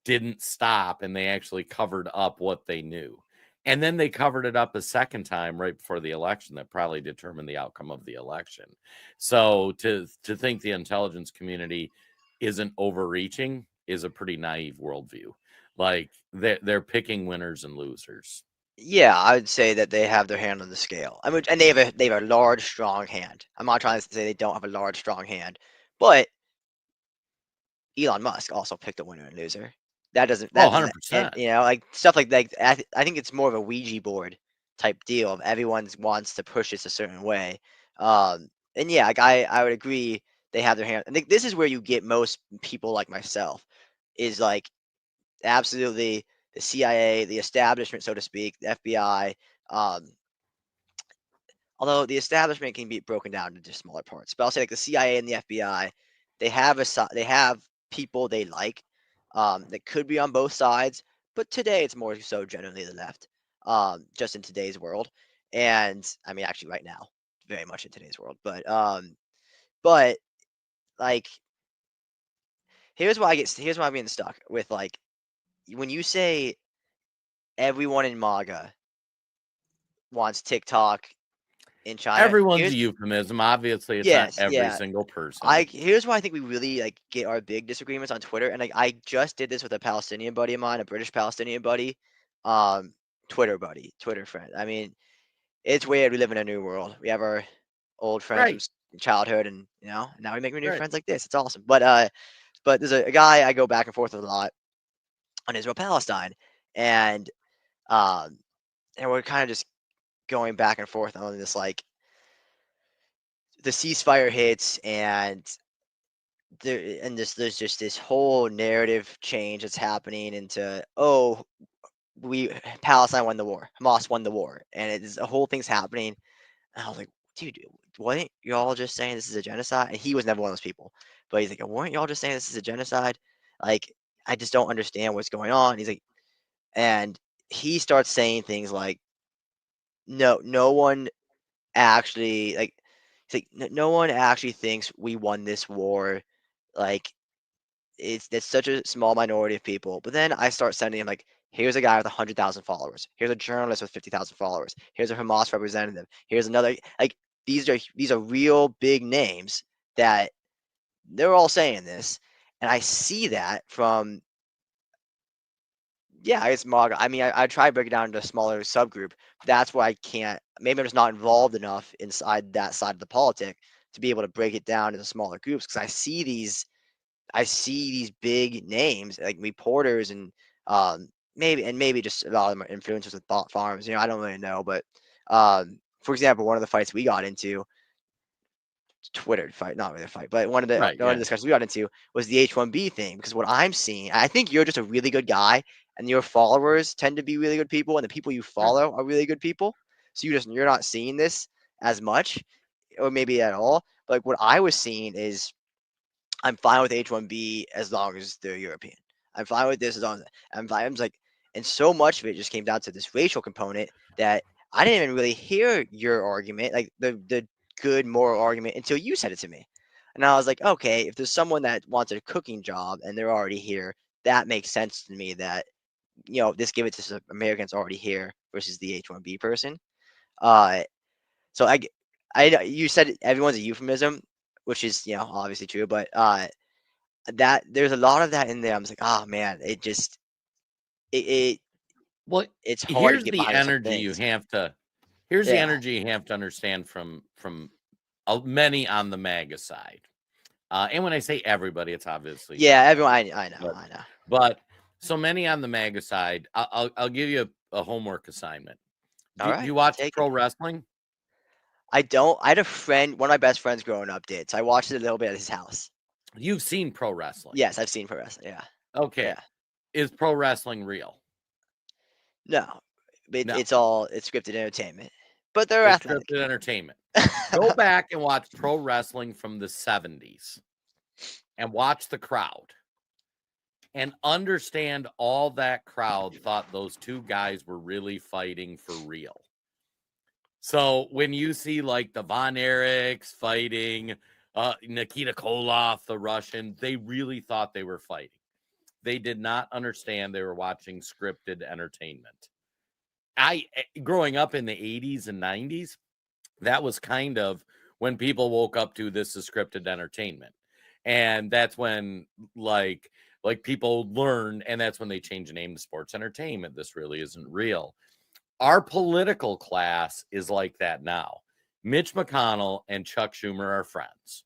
didn't stop and they actually covered up what they knew. And then they covered it up a second time right before the election that probably determined the outcome of the election. So to think the intelligence community isn't overreaching is a pretty naive worldview. Like they're picking winners and losers. Yeah, I would say that they have their hand on the scale. I mean, and they have a large, strong hand. I'm not trying to say they don't have a large, strong hand, but Elon Musk also picked a winner and loser. Oh, That doesn't, and 100%. like stuff like I think it's more of a Ouija board type deal of everyone wants to push this a certain way. And yeah, like I would agree they have their hand. I think this is where you get most people like myself is like absolutely the CIA, the establishment, so to speak, the FBI. Um, Although the establishment can be broken down into just smaller parts, but I'll say like the CIA and the FBI, they have people they like that could be on both sides, but today it's more so generally the left, just in today's world, and I mean actually right now, very much in today's world, but like here's why I'm getting stuck with like when you say everyone in MAGA wants TikTok, in China. Everyone's a euphemism. Obviously, it's not Yes, every yeah. single person. Here's why I think we really like get our big disagreements on Twitter, and like I just did this with a Palestinian buddy of mine, a British Palestinian buddy, um, Twitter buddy, Twitter friend. I mean, it's weird. We live in a new world. We have our old friends from Right, childhood, and now we make new right. friends like this. It's awesome. But there's a guy I go back and forth with a lot on Israel Palestine, and um, and we're kind of just going back and forth on this like the ceasefire hits and there's just this whole narrative change that's happening into we Palestine won the war, Hamas won the war, and it's the whole thing's happening. And I was like, dude, weren't y'all just saying this is a genocide? And he was never one of those people, but he's like, weren't y'all just saying this is a genocide? Like, I just don't understand what's going on. He's like, and he starts saying things like, no one actually like. He's like, no one actually thinks we won this war. Like, it's such a small minority of people. But then I start sending him like, here's a guy with 100,000 followers. Here's a journalist with 50,000 followers. Here's a Hamas representative. Here's another like these are real big names that they're all saying this, and I see that from yeah, it's MAGA. I mean, I try to break it down into a smaller subgroup. That's why I can't. Maybe I'm just not involved enough inside that side of the politic to be able to break it down into smaller groups because I see these big names like reporters and maybe just a lot of them are influencers with bot farms. I don't really know, but for example, one of the fights we got into, Twitter fight, not really a fight, but Right, one of yeah. the discussions we got into was the H1B thing because what I'm seeing, I think you're just a really good guy, and your followers tend to be really good people, and the people you Sure. follow are really good people. So you're not seeing this as much, or maybe at all. But like what I was seeing is I'm fine with H1B as long as they're European. I'm fine with this as long as I'm fine. I'm like, and so much of it just came down to this racial component that I didn't even really hear your argument, like the good moral argument, until you said it to me. And I was like, okay, if there's someone that wants a cooking job and they're already here, that makes sense to me. That just give it to some Americans already here versus the H1B person. Uh, so you said everyone's a euphemism, which is obviously true, but that there's a lot of that in there. I'm just like, oh man, it, it Well, it's hard to here's get the behind some energy you things. have to here's the Yeah, energy you have to understand from many on the MAGA side. And when I say everybody, it's obviously yeah. not Everyone, everybody. I know, But I know. but so many on the MAGA side. I'll give you a homework assignment. All Do right, you I'll watch take pro it. wrestling? I don't. I had a friend, one of my best friends growing up did. So I watched it a little bit at his house. You've seen pro wrestling. Yes, I've seen pro wrestling. Yeah, Okay. yeah. Is pro wrestling real? No, No. it's scripted entertainment, but they're It's athletic. scripted entertainment. Go back and watch pro wrestling from the 70s and watch the crowd and understand all that crowd thought those two guys were really fighting for real. So when you see like the Von Erichs fighting Nikita Koloff, the Russian, they really thought they were fighting. They did not understand they were watching scripted entertainment. Growing up in the 80s and 90s, that was kind of when people woke up to this is scripted entertainment. And that's when like people learned, and that's when they changed the name to sports entertainment. This really isn't real. Our political class is like that now. Mitch McConnell and Chuck Schumer are friends.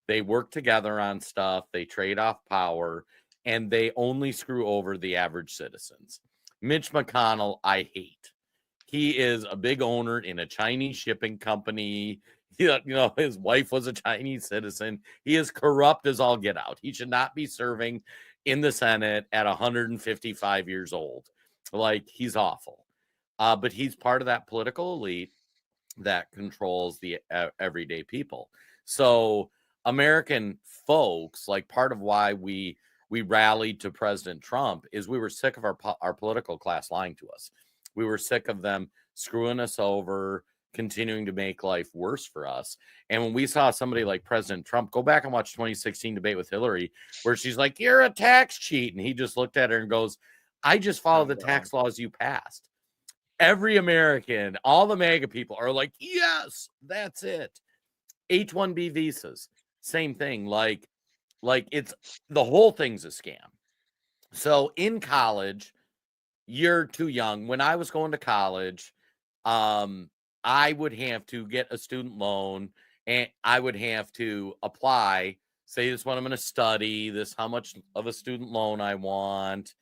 They work together on stuff, they trade off power, and they only screw over the average citizens. Mitch McConnell, I hate. He is a big owner in a Chinese shipping company. His wife was a Chinese citizen. He is corrupt as all get out. He should not be serving in the Senate at 155 years old. Like, he's awful. But he's part of that political elite that controls the everyday people. So American folks, like part of why we rallied to President Trump is we were sick of our political class lying to us. We were sick of them screwing us over, continuing to make life worse for us. And when we saw somebody like President Trump, go back and watch 2016 debate with Hillary, where she's like, "You're a tax cheat," and he just looked at her and goes, "I just follow Oh the God. tax laws you passed." every American, all the MAGA people are like, yes, that's it. H-1B visas, same thing. Like it's the whole thing's a scam. So in college, you're too young. When I was going to college, I would have to get a student loan and I would have to apply, say this is what I'm going to study, this how much of a student loan I want,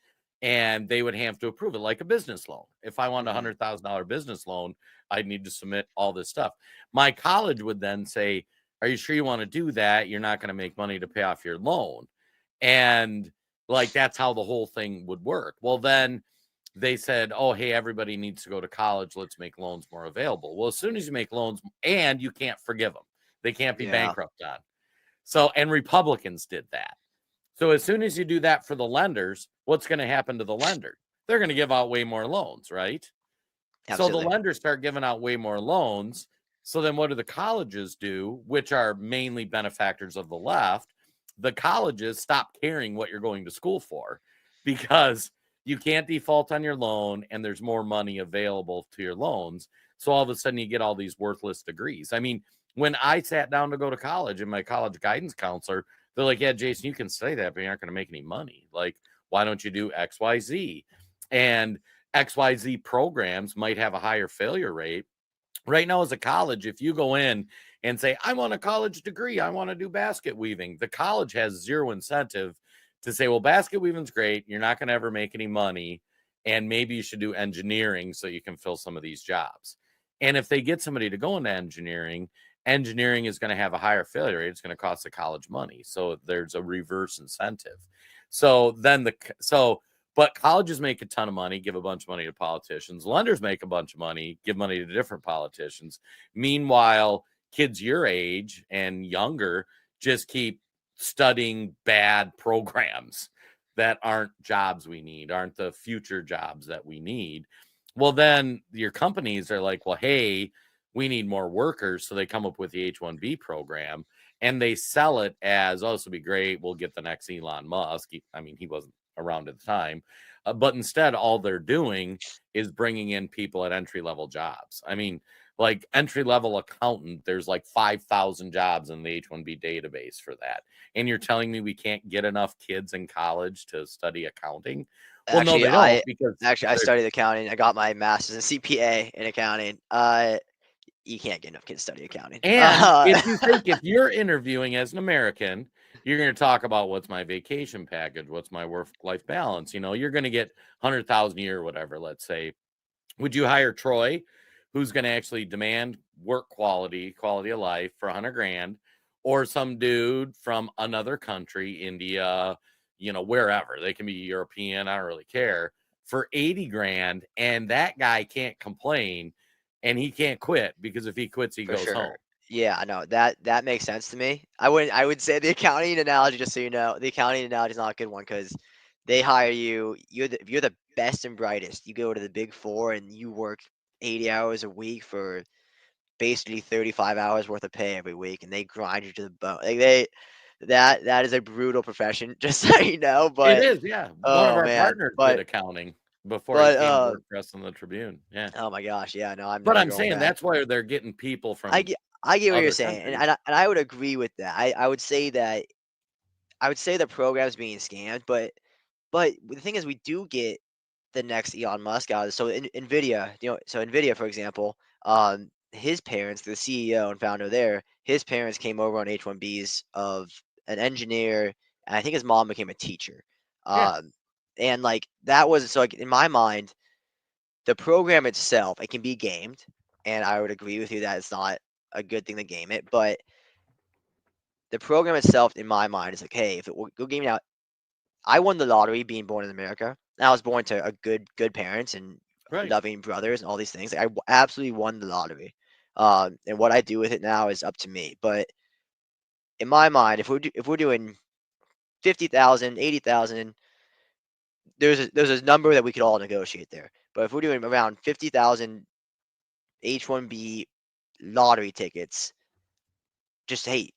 and they would have to approve it like a business loan. If I wanted a Mhm. $100,000 business loan, I'd need to submit all this stuff. My college would then say, "Are you sure you want to do that? You're not going to make money to pay off your loan." And like that's how the whole thing would work. Well, then they said, "Oh, hey, everybody needs to go to college. Let's make loans more available." Well, as soon as you make loans, and you can't forgive them, they can't be Yeah. bankrupt on. So, and Republicans did that. So, as soon as you do that for the lenders, what's going to happen to the lender? They're going to give out way more loans, right? So the Absolutely. lenders start giving out way more loans. So then what do the colleges do, which are mainly benefactors of the left? The colleges stop caring what you're going to school for because you can't default on your loan and there's more money available to your loans. So all of a sudden you get all these worthless degrees. I mean, when I sat down to go to college and my college guidance counselor, they're like, yeah, Jason, you can study that, but you're not going to make any money. Like, why don't you do XYZ? And XYZ programs might have a higher failure rate. Right now, as a college, if you go in and say, I want a college degree, I want to do basket weaving, the college has zero incentive to say, well, basket weaving's great. You're not going to ever make any money. And maybe you should do engineering so you can fill some of these jobs. And if they get somebody to go into engineering, engineering is going to have a higher failure rate. It's going to cost the college money. So there's a reverse incentive. So then but colleges make a ton of money, give a bunch of money to politicians. Lenders make a bunch of money, give money to different politicians. Meanwhile, kids your age and younger just keep studying bad programs that aren't jobs we need, aren't the future jobs that we need. Well, then your companies are like, well, hey, we need more workers. So they come up with the H-1B program and they sell it as, oh, this will be great. We'll get the next Elon Musk. I mean, he wasn't around at the time. But instead, all they're doing is bringing in people at entry level jobs. I mean, like entry level accountant, there's like 5,000 jobs in the H-1B database for that. And you're telling me we can't get enough kids in college to study accounting? Well, no, Actually, they don't I because actually I they're studied accounting. I got my master's in CPA in accounting. You can't get enough kids to study accounting. and if you think if you're interviewing as an American, you're going to talk about what's my vacation package, what's my work-life balance. You know, you're going to get 100,000 a year or whatever, let's say. Would you hire Troy, who's going to actually demand work quality of life for 100 grand, or some dude from another country, India, you know, wherever they can be European, I don't really care, for 80 grand, and that guy can't complain and he can't quit because if he quits, he For goes home. sure. Yeah, I know that makes sense to me. I would say the accounting analogy, just so you know, the accounting analogy is not a good one because they hire you. If you're the best and brightest, you go to the big four and you work 80 hours a week for basically 35 hours worth of pay every week, and they grind you to the bone. Like that is a brutal profession, just so you know. It But is, yeah. One of oh our man, partners did accounting before he but came to work for us on the Tribune. Yeah. oh my gosh, yeah, no, I'm But never I'm going saying back. that's why they're getting people I from get I get what you're other saying, countries. and I would agree with that. I would say the program's being scammed, but the thing is, we do get the next Elon Musk out of this. So Nvidia, so Nvidia, for example, his parents, the CEO and founder there, his parents came over on H-1Bs of an engineer, and I think his mom became a teacher. Yeah, Um, and like that was so like in my mind, the program itself, it can be gamed, and I would agree with you that it's not a good thing to game it, but the program itself, in my mind, is like, hey, if it will go game it out, I won the lottery being born in America. And I was born to a good parents and right. loving brothers and all these things. Like, absolutely won the lottery. And what I do with it now is up to me. But in my mind, if we're doing 50,000, 80,000, there's a number that we could all negotiate there. But if we're doing around 50,000 H-1B lottery tickets, just hey,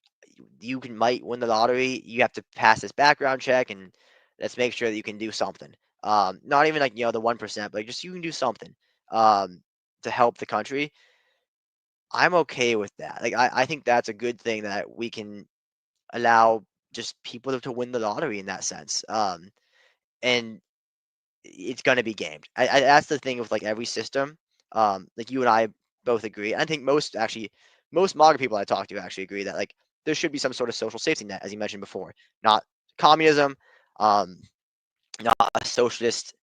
you can might win the lottery. You have to pass this background check, and let's make sure that you can do something. Not even like the 1%, but just you can do something. to help the country, I'm okay with that. Like I think that's a good thing that we can allow just people to win the lottery in that sense. And it's gonna be gamed. That's the thing with like every system. Like you and I both agree. I think most modern people I talk to actually agree that like there should be some sort of social safety net, as you mentioned before. Not communism, um, not a socialist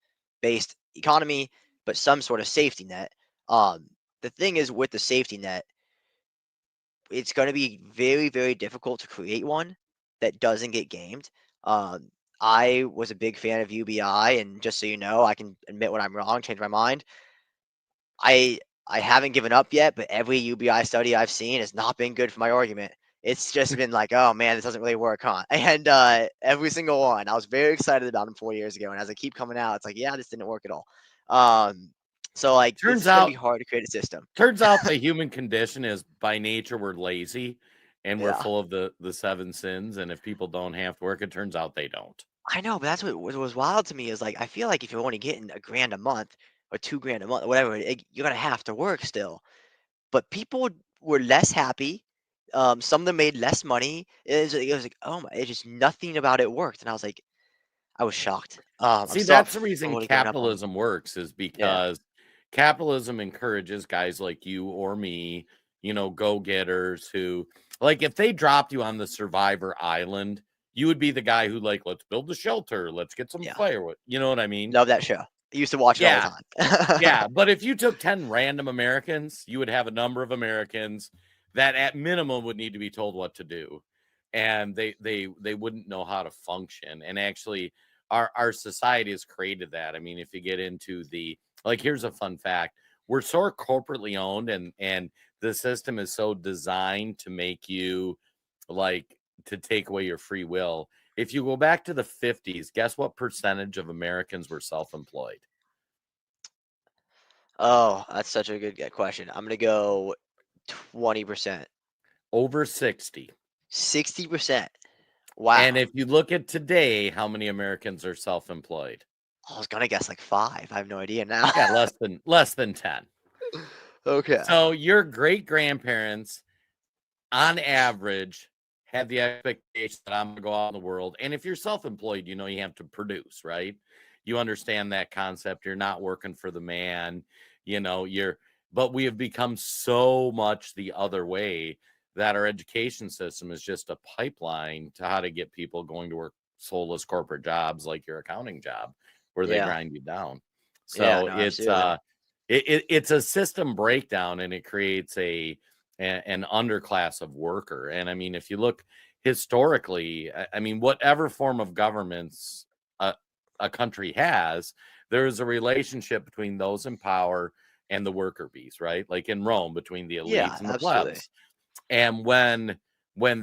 based economy, but some sort of safety net. Um, the thing is with the safety net, it's going to be very, very difficult to create one that doesn't get gamed. Um, I was a big fan of UBI, and just so you know, I can admit when I'm wrong, change my mind. I I haven't given up yet, but every UBI study I've seen has not been good for my argument. It's just been like, oh man, this doesn't really work, huh? And every single one, I was very excited about them 4 years ago, and as they keep coming out, it's like, yeah, this didn't work at all. Um, so like, this Turns is going to be out hard to create a system. turns out the human condition is by nature we're lazy and we're Yeah. full of the seven sins. And if people don't have to work, it turns out they don't. I know, but that's what was wild to me is like I feel like if you're only getting a grand a month or 2 grand a month, whatever, you're gonna have to work still. But people were less happy. Some of them made less money. It was like, oh my, it's just nothing about it worked, and I was like, I was shocked. I'm See, still that's the reason fully giving up on them. capitalism works is Yeah, because capitalism encourages guys like you or me, go-getters who like if they dropped you on the survivor island, you would be the guy who like, let's build a shelter, let's get some yeah, firewood. You know what I mean? love that show. I used to watch it all the Yeah. time. Yeah, but if you took 10 random Americans, you would have a number of Americans that at minimum would need to be told what to do. And they wouldn't know how to function. And actually our society has created that. I mean, if you get into the like here's a fun fact. We're so corporately owned and the system is so designed to make you like to take away your free will. If you go back to the 50s, guess what percentage of Americans were self-employed? Oh, that's such a good question. I'm gonna go 20%, Over 60. 60%. And Wow. if you look at today, how many Americans are self-employed? I was gonna guess like five. I have no idea now. Yeah, less than 10. Okay. So your great grandparents, on average, had the expectation that I'm gonna go out in the world. And if you're self-employed, you have to produce, right? You understand that concept. You're not working for the man, but we have become so much the other way that our education system is just a pipeline to how to get people going to work soulless corporate jobs like your accounting job where they Yeah. grind you down. Yeah, So no, it's absolutely. it's a system breakdown and it creates an underclass of worker. And I mean, if you look historically, I mean, whatever form of governments a, a country has, there is a relationship between those in power and the worker bees, right? Like in Rome, between the Yeah, elites and the absolutely. plebs. And when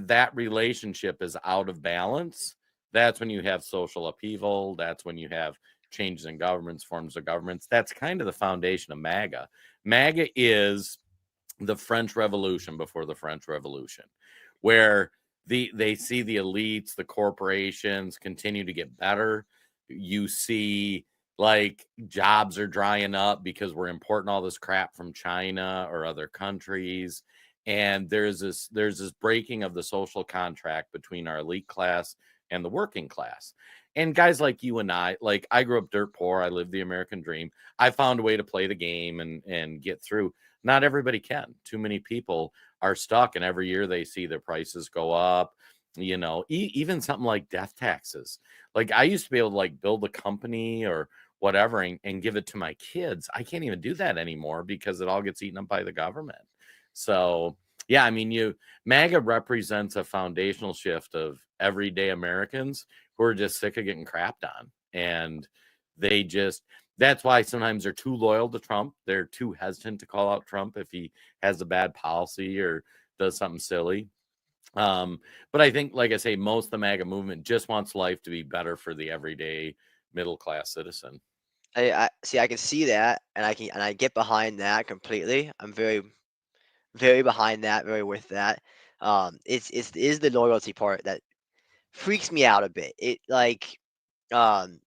that relationship is out of balance, that's when you have social upheaval. That's when you have changes in governments, forms of governments. That's kind of the foundation of MAGA. MAGA is the French Revolution before the French Revolution, where they see the elites, the corporations continue to get better. You see like jobs are drying up because we're importing all this crap from China or other countries. And there's this breaking of the social contract between our elite class and the working class. And guys like you and I, like I grew up dirt poor. I lived the American dream. I found a way to play the game and get through. Not everybody can. Too many people are stuck, and every year they see their prices go up. Even something like death taxes. Like I used to be able to like build a company or whatever and give it to my kids. I can't even do that anymore because it all gets eaten up by the government. So yeah, I mean, MAGA represents a foundational shift of everyday Americans who are just sick of getting crapped on, and they just that's why sometimes they're too loyal to Trump. They're too hesitant to call out Trump if he has a bad policy or does something silly. But I think, like I say, most of the MAGA movement just wants life to be better for the everyday middle class citizen. I see. I can see that, and I get behind that completely. I'm very, very behind that. Very with that. It's is the loyalty part that freaks me out a bit. It like, um,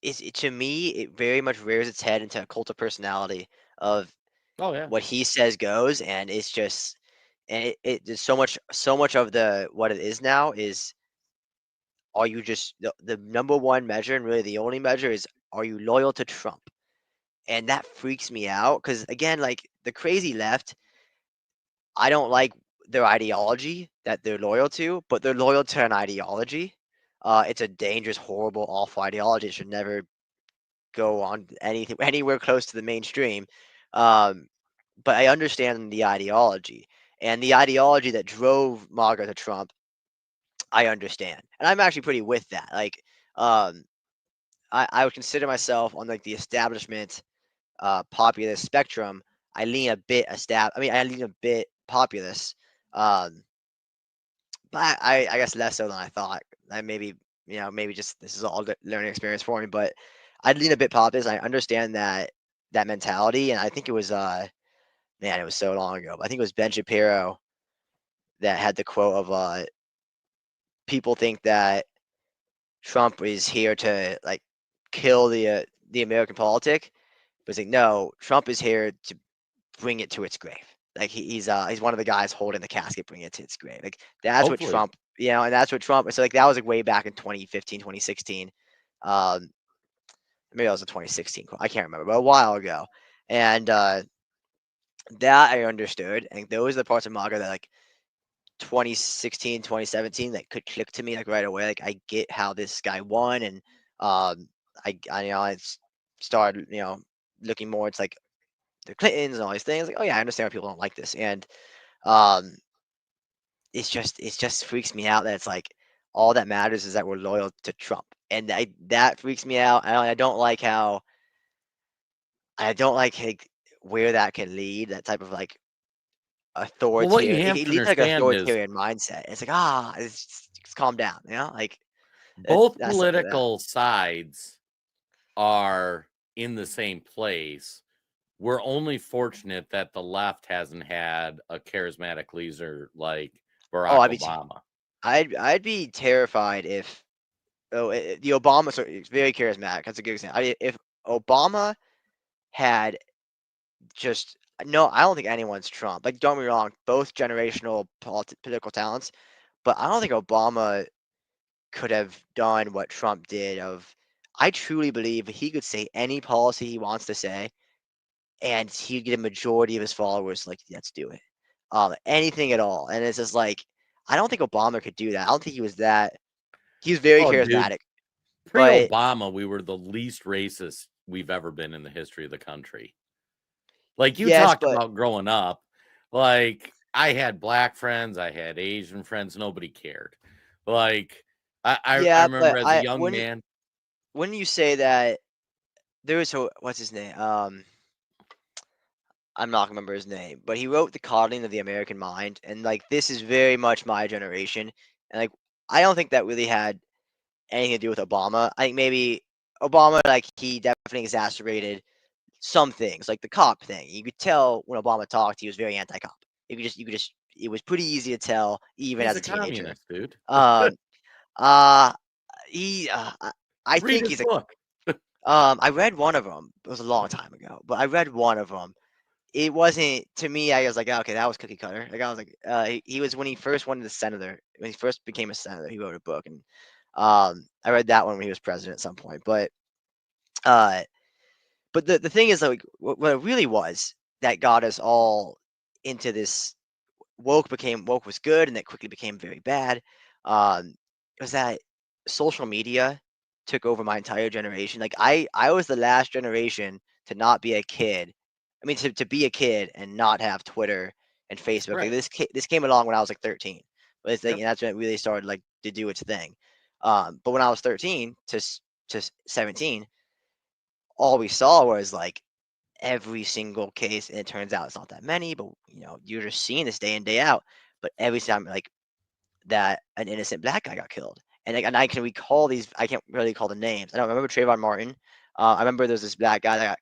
to me, it very much rears its head into a cult of personality of Oh yeah. what he says goes, and it's just, and there's so much of the what it is now is, are you just the number one measure and really the only measure is, are you loyal to Trump? And that freaks me out because, again, like the crazy left, I don't like their ideology that they're loyal to, but they're loyal to an ideology. It's a dangerous, horrible, awful ideology. It should never go on anything anywhere close to the mainstream. Um, but I understand the ideology, and the ideology that drove MAGA to Trump, I understand, and I'm actually pretty with that. Like, um, I would consider myself on like the establishment, populist spectrum. I lean a bit I lean a bit populist. Um, but I guess less so than I thought. I maybe, maybe just this is all learning experience for me, but I lean a bit populist. I understand that mentality, and I think it was man, it was so long ago. But I think it was Ben Shapiro that had the quote of people think that Trump is here to like kill the American politic, but it's like, no, Trump is here to bring it to its grave. Like he's one of the guys holding the casket, bringing it to its grave. Like that's what Hopefully. Trump, and that's what Trump. So like that was like way back in 2015, 2016. Um, maybe that was a 2016 quote. I can't remember, but a while ago. And that I understood, and those are the parts of MAGA that like 2016, 2017 that could click to me like right away. Like I get how this guy won, and um, I started looking more. It's like the Clintons and all these things. Like, oh yeah, I understand why people don't like this, and um, it just freaks me out that it's like all that matters is that we're loyal to Trump, and that freaks me out. I don't like how I don't like where that can lead. That type of like Well, what you authoritarian. have It to leads like understand is authoritarian mindset. It's like just calm down. Like both that's stuff like that. political sides are in the same place. We're only fortunate that the left hasn't had a charismatic leader like Oh, Barack I'd be Obama. I'd be terrified if the Obama. So it's very charismatic. That's a good example. If Obama had just no, I don't think anyone's Trump. Like, don't get me wrong, both generational political talents, but I don't think Obama could have done what Trump did. I truly believe he could say any policy he wants to say, and he'd get a majority of his followers like, let's do it. Anything at all, and it's just like I don't think Obama could do that. I don't think he was that. He was very Oh, dude, charismatic, but pre-Obama, we were the least racist we've ever been in the history of the country. Like you yes, talked but about growing up, like I had black friends, I had Asian friends, nobody cared. Like I yeah, remember but as a I young man, when you say that there was what's his name? I'm not gonna remember his name, but he wrote The Coddling of the American Mind, and like this is very much my generation, and like I don't think that really had anything to do with Obama. I think maybe Obama, like he definitely exacerbated some things, like the cop thing. You could tell when Obama talked, he was very anti-cop. It was pretty easy to tell even he's as a a teenager. communist, dude. Um, uh, he, I Read think his he's a. book. I read one of them. It was a long time ago, but I read one of them. It wasn't to me. I was like, "Oh, okay, that was cookie cutter." Like I was like, he was when he first wanted the senator. When he first became a senator, he wrote a book, and I read that one when he was president at some point. Uh, but the thing is, like, what it really was that got us all into this woke was good, and that quickly became very bad. Um, was that social media took over my entire generation. Like I was the last generation to not be a kid. I mean, to be a kid and not have Twitter and Facebook. Like Right. this came along when I was like 13, but it's like, Yep. and that's when it really started like to do its thing. But when I was 13 to 17, all we saw was like every single case, and it turns out it's not that many, but you're just seeing this day in day out. But every time, like that, an innocent black guy got killed, and I can recall these. I can't really call the names. I don't remember Trayvon Martin. I remember there's this black guy that got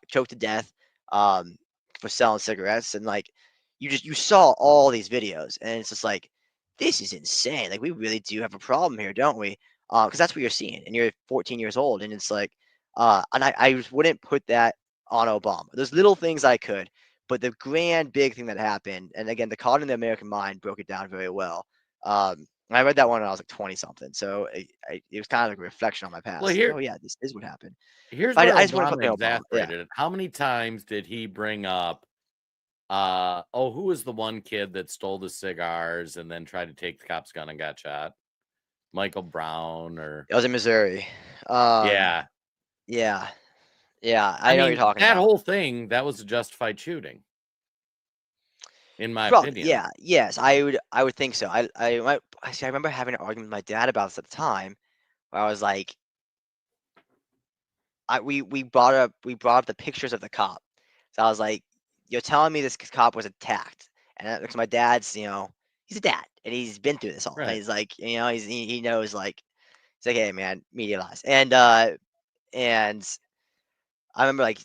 choked to death, um, for selling cigarettes, and like you saw all these videos, and it's just like this is insane. Like we really do have a problem here, don't we? because that's what you're seeing, and you're 14 years old, and it's like, and I just wouldn't put that on Obama. There's little things I could, but the grand big thing that happened, and again, the Caught in the American Mind broke it down very well. And I read that one when I was like 20 something, so it was kind of like a reflection on my Well, past. Like, oh yeah, this is what happened. here's But where I just want to Obama put Obama. Yeah. exasperated it. How many times did he bring up, who was the one kid that stole the cigars and then tried to take the cop's gun and got shot? Michael Brown or It was in Missouri. Um, yeah. yeah, yeah, I I know what you're mean, talking that about. whole thing, that was a justified shooting, in my Probably, opinion. yeah, yes, I would think so. I remember having an argument with my dad about this at the time, where I was like, we brought up the pictures of the cop. So I was like, "You're telling me this cop was attacked?" And because my dad's, he's a dad, and he's been through this all, and Right. he's like, he knows, like, he's like, "Hey, man, media lies," and I remember, like,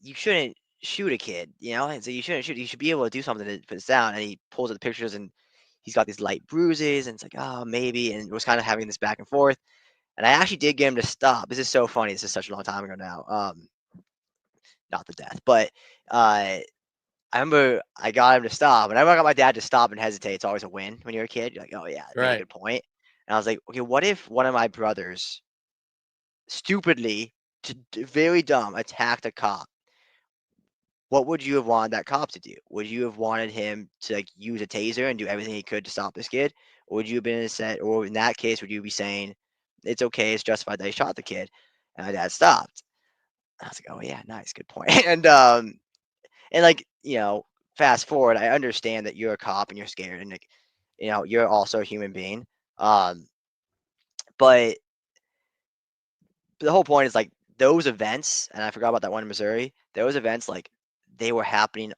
you shouldn't shoot a kid, and so you shouldn't shoot. You should be able to do something to put this down. And he pulls up the pictures, and he's got these light bruises, and it's like, oh, maybe, and it was kind of having this back and forth. And I actually did get him to stop. This is so funny. This is such a long time ago now. Not the death, but uh, I remember I got him to stop. Whenever I got my dad to stop and hesitate, it's always a win when you're a kid. You're like, oh yeah, made a Right. good point. And I was like, okay, what if one of my brothers stupidly, very dumb, attacked a cop? What would you have wanted that cop to do? Would you have wanted him to, like, use a taser and do everything he could to stop this kid? Or would you have been set, or in that case, would you be saying, it's okay, it's justified that he shot the kid? And my dad stopped. I was like, oh yeah, nice, good point. And like, fast forward, I understand that you're a cop and you're scared, and like, you're also a human being. Um, but the whole point is, like, those events, and I forgot about that one in Missouri. Those events, like, they were happening,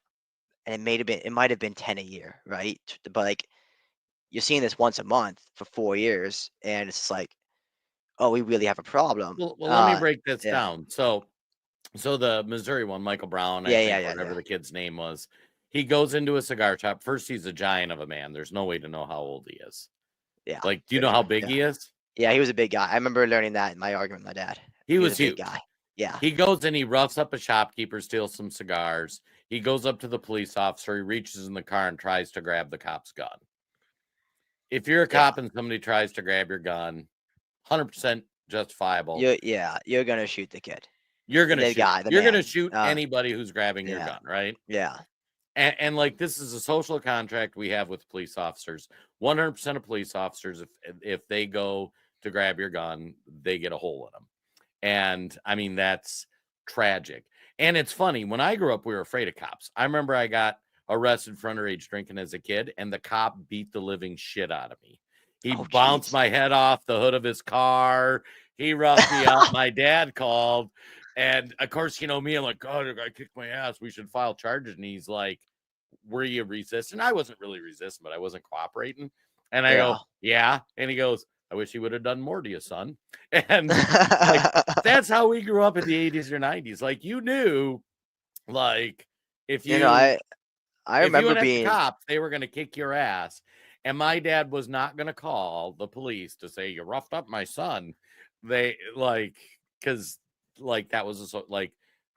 and it might have been 10 a year, right? But like, you're seeing this once a month for 4 years, and it's just like, oh, we really have a problem. Well, let me break this Yeah, down. So the Missouri one, Michael Brown, I yeah, yeah, think, yeah, whatever yeah, the kid's name was, he goes into a cigar shop. First, he's a giant of a man. There's no way to know how old he is. yeah. Like, do you Very know true. how big Yeah, he is? yeah. He was a big guy. I remember learning that in my argument with my dad. He He was a was big huge. guy. Yeah, He goes and he roughs up a shopkeeper, steals some cigars. He goes up to the police officer. He reaches in the car and tries to grab the cop's gun. If you're a yeah. cop and somebody tries to grab your gun, 100% justifiable. You're gonna shoot the kid, You're gonna the shoot. guy, the You're gonna man. shoot anybody who's grabbing your Yeah, gun, right? yeah, And like, this is a social contract we have with police officers. 100% of police officers, if they go to grab your gun, they get a hole in them. And I mean, that's tragic. And it's funny, when I grew up, we were afraid of cops. I remember I got arrested for underage drinking as a kid, and the cop beat the living shit out of me. He oh bounced jeez. my head off the hood of his car. He roughed me up. My dad called. And of course, me, I'm like, God, I kicked my ass. We should file charges. And he's like, were you resisting? I wasn't really resisting, but I wasn't cooperating. And I Yeah. go, yeah. And he goes, I wish he would have done more to you, son. And like, that's how we grew up in the 80s or 90s. Like, you knew, like, if You know, you I if you remember went at the being cops, they were going to kick your ass. And my dad was not going to call the police to say, you roughed up my son. They like, because like that was like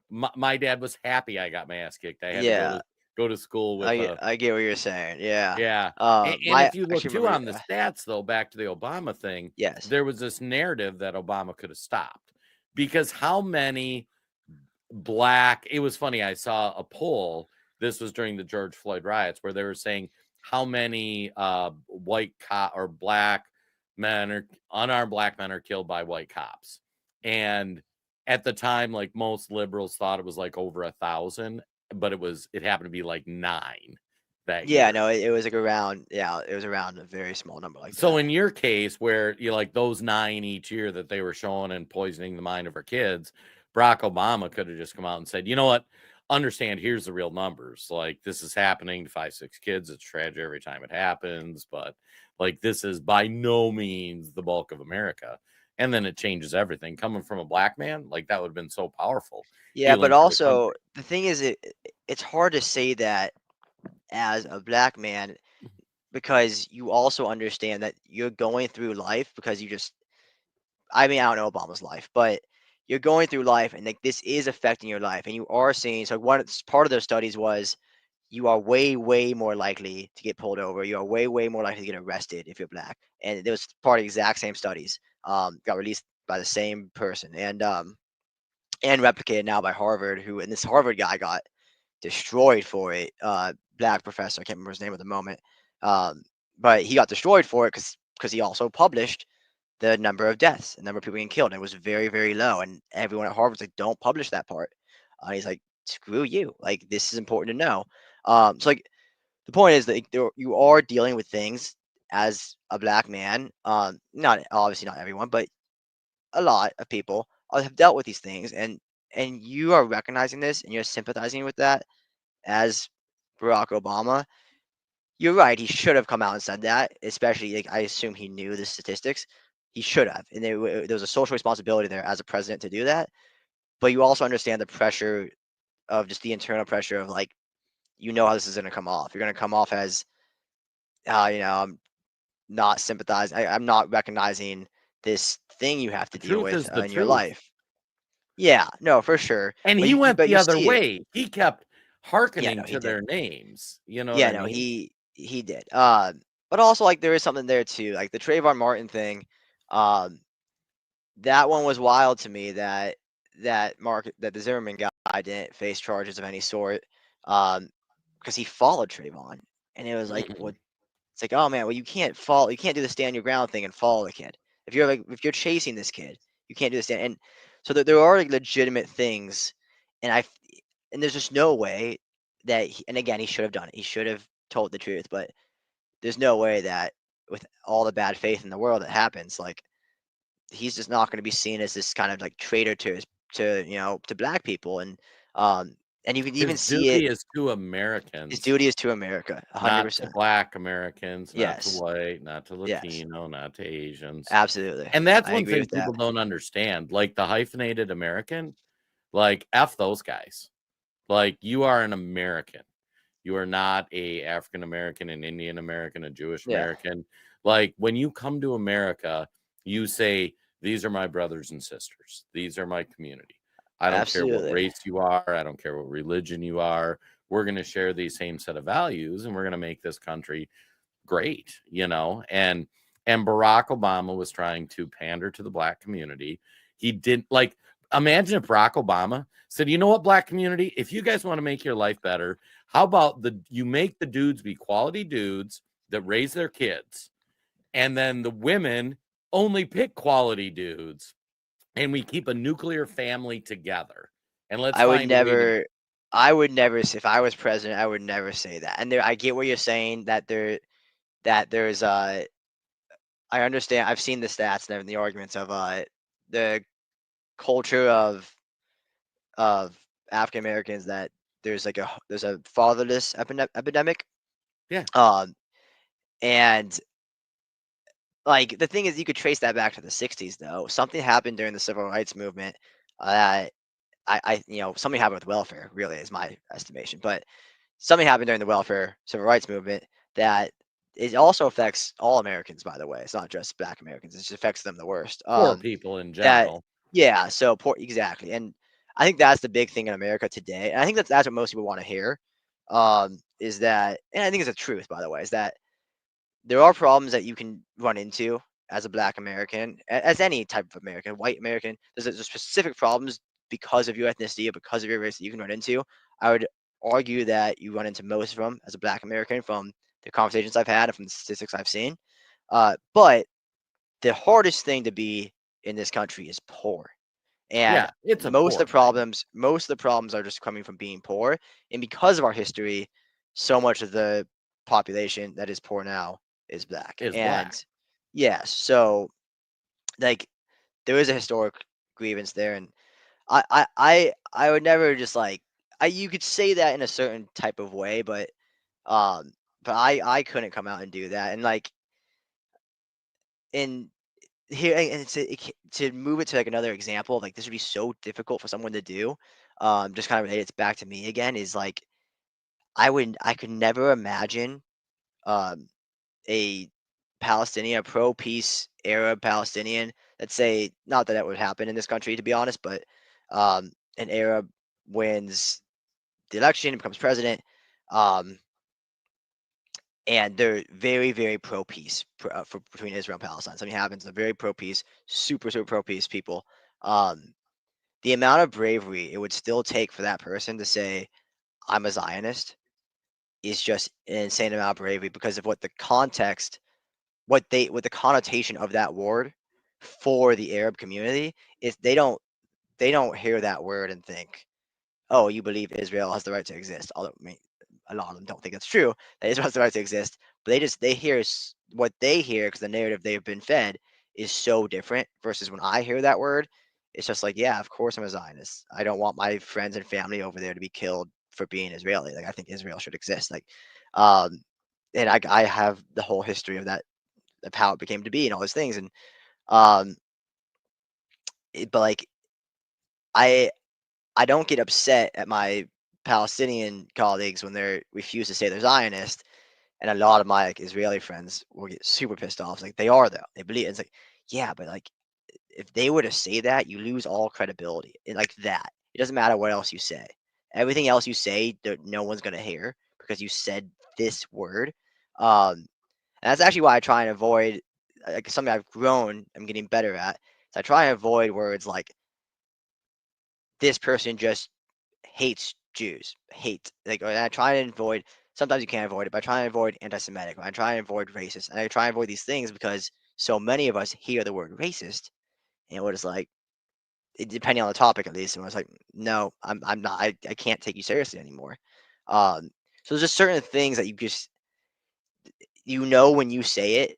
my dad was happy I got my ass kicked. I had to yeah, go to school with a I get what you're saying. Yeah. yeah. And My if you look actually too remember. on the stats, though, back to the Obama thing, Yes. there was this narrative that Obama could have stopped because how many it was funny. I saw a poll. This was during the George Floyd riots where they were saying how many white cop or black men or unarmed black men are killed by white cops. And at the time, like most liberals thought it was like over 1,000, but it happened to be like 9 that Yeah, year. no, it was like around, yeah, it was around a very small number like So that. in your case, where you like those 9 each year that they were showing and poisoning the mind of our kids, Barack Obama could have just come out and said, you know what? Understand, here's the real numbers. Like this is happening to 5, 6 kids. It's tragic every time it happens, but like this is by no means the bulk of America. And then it changes everything. Coming from a black man, like that would have been so powerful, Yeah, but healing for the also country. the thing is, it's hard to say that as a black man, because you also understand that you're going through life because I mean, I don't know Obama's life, but you're going through life, and like this is affecting your life, and you are seeing. So one part of those studies was you are way, way more likely to get pulled over. You are way, way more likely to get arrested if you're black. And it was part of the exact same studies. Got released by the same person, and replicated now by Harvard, who and this Harvard guy got destroyed for it. Black professor, I can't remember his name at the moment, um, but he got destroyed for it because he also published the number of deaths, the number of people getting killed, and it was very, very low. And everyone at Harvard's like, "Don't publish that part." He's like, "Screw you! Like this is important to know." So like the point is that like, you are dealing with things as a black man. Not obviously not everyone, but a lot of people have dealt with these things, and you are recognizing this and you're sympathizing with that as Barack Obama. You're right. He should have come out and said that, especially like I assume he knew the statistics. He should have, and there was a social responsibility there as a president to do that. But you also understand the pressure of just the internal pressure of like how this is going to come off. You're going to come off as I'm not sympathizing. I'm not recognizing this thing you have to The deal truth with is the in your truth. life. Yeah, no, for sure. And But he went but the you other see it. way. He kept Yeah, hearkening no, he to did. their names. You know what Yeah, I no, mean? he did. But also like there is something there too. Like the Trayvon Martin thing. Um, that one was wild to me that the Zimmerman guy didn't face charges of any sort, um, because he followed Trayvon, and it was like, Mhm. what? It's like, oh man, well you can't do the stand your ground thing and follow the kid. If you're chasing this kid, you can't do the stand. And so there are like legitimate things, and and there's just no way that and again he should have done it. He should have told the truth, but there's no way that with all the bad faith in the world that happens, like he's just not going to be seen as this kind of like traitor to black people, um and you can even His see it. duty is to His Americans, duty is to America, not to 100%. black Americans, not to Yes, white, not to yes, Latino, not to Asians. absolutely. And that's I one agree thing with that. people don't understand. Like the hyphenated American, like F those guys. Like you are an American. You are not a African American, an Indian American, a Jewish Yeah, American. Like when you come to America, you say, these are my brothers and sisters. These are my community. I don't care what absolutely. race you are. I don't care what religion you are. We're going to share these same set of values and we're going to make this country great, you know? And Barack Obama was trying to pander to the black community. He didn't like imagine if Barack Obama said, "You know what, black community, if you guys want to make your life better, how about you make the dudes be quality dudes that raise their kids, and then the women only pick quality dudes, and we keep a nuclear family together, and let's I would find a way to." never I would never if I was president, I would never say that. And I get what you're saying that there's I understand. I've seen the stats and the arguments of the culture of African Americans that there's a fatherless epidemic. Yeah, Um and like the thing is you could trace that back to the 60s though. Something happened during the civil rights movement that something happened with welfare, really is my estimation. But something happened during the welfare civil rights movement that it also affects all Americans, by the way. It's not just black Americans, it just affects them the worst. poor people in That general. Yeah, so poor exactly. And I think that's the big thing in America today. And I think that's what most people want to hear. Is that and I think it's the truth, by the way, is that there are problems that you can run into as a black American, as any type of American, white American. There's specific problems because of your ethnicity or because of your race that you can run into. I would argue that you run into most of them as a black American from the conversations I've had and from the statistics I've seen. But the hardest thing to be in this country is poor. And Yeah, it's a poor thing. most of the problems are just coming from being poor. And because of our history, so much of the population that is poor now is black. Is And black. yeah, so like there is a historic grievance there. And I would never just like you could say that in a certain type of way, um but I couldn't come out and do that. And like in here and to move it to like another example of like this would be so difficult for someone to do, just kind of related back to me again, is like I could never imagine um a Palestinian, a pro-peace Arab Palestinian, let's say, not that that would happen in this country, to be honest, but an Arab wins the election, becomes president, um, and they're very, very pro-peace between Israel and Palestine. Something happens, they're very pro-peace, super, super pro-peace people. Um, the amount of bravery it would still take for that person to say, I'm a Zionist, is just an insane amount of bravery because of what the context, what the connotation of that word for the Arab community is. They don't hear that word and think, oh, you believe Israel has the right to exist. Although I mean, a lot of them don't think that's true, that Israel has the right to exist. But they hear what they hear because the narrative they've been fed is so different versus when I hear that word. It's just like, yeah, of course I'm a Zionist. I don't want my friends and family over there to be killed for being Israeli. Like I think Israel should exist. Like, um, and I have the whole history of that, of how it became to be and all those things. And um, but like I I don't get upset at my Palestinian colleagues when they refuse to say they're Zionist, and a lot of my like Israeli friends will get super pissed off. It's like they are though. They believe it's like, yeah, but like if they were to say that, you lose all credibility. Like that. It doesn't matter what else you say. Everything else you say, no one's gonna hear because you said this word. And that's actually why I try and avoid, like something I've grown. I'm getting better at. So I try and avoid words like this person just hates Jews. Hate. Like I try and avoid. Sometimes you can't avoid it, but I try and avoid anti-Semitic. I try and avoid racist, and I try and avoid these things because so many of us hear the word racist, and we're just like, depending on the topic at least, and I was like, no, I'm not. I can't take you seriously anymore. Um, so there's just certain things that when you say it,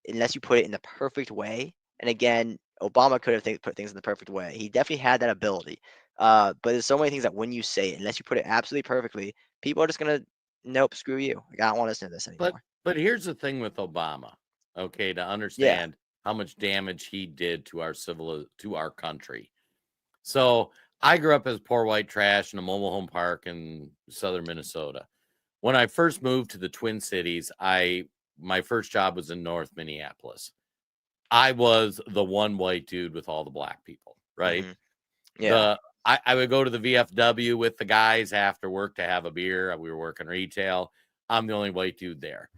unless you put it in the perfect way. And again, Obama could have put things in the perfect way. He definitely had that ability. But there's so many things that when you say it, unless you put it absolutely perfectly, people are just gonna, nope, screw you. Like, I don't want to listen to this But anymore. but here's the thing with Obama, okay, to Yeah, understand how much damage he did to our country. So I grew up as poor white trash in a mobile home park in southern Minnesota. When I first moved to the Twin Cities, my first job was in North Minneapolis. I was the one white dude with all the black people, right? hmm yeah, The I would go to the VFW with the guys after work to have a beer. We were working retail. I'm the only white dude there.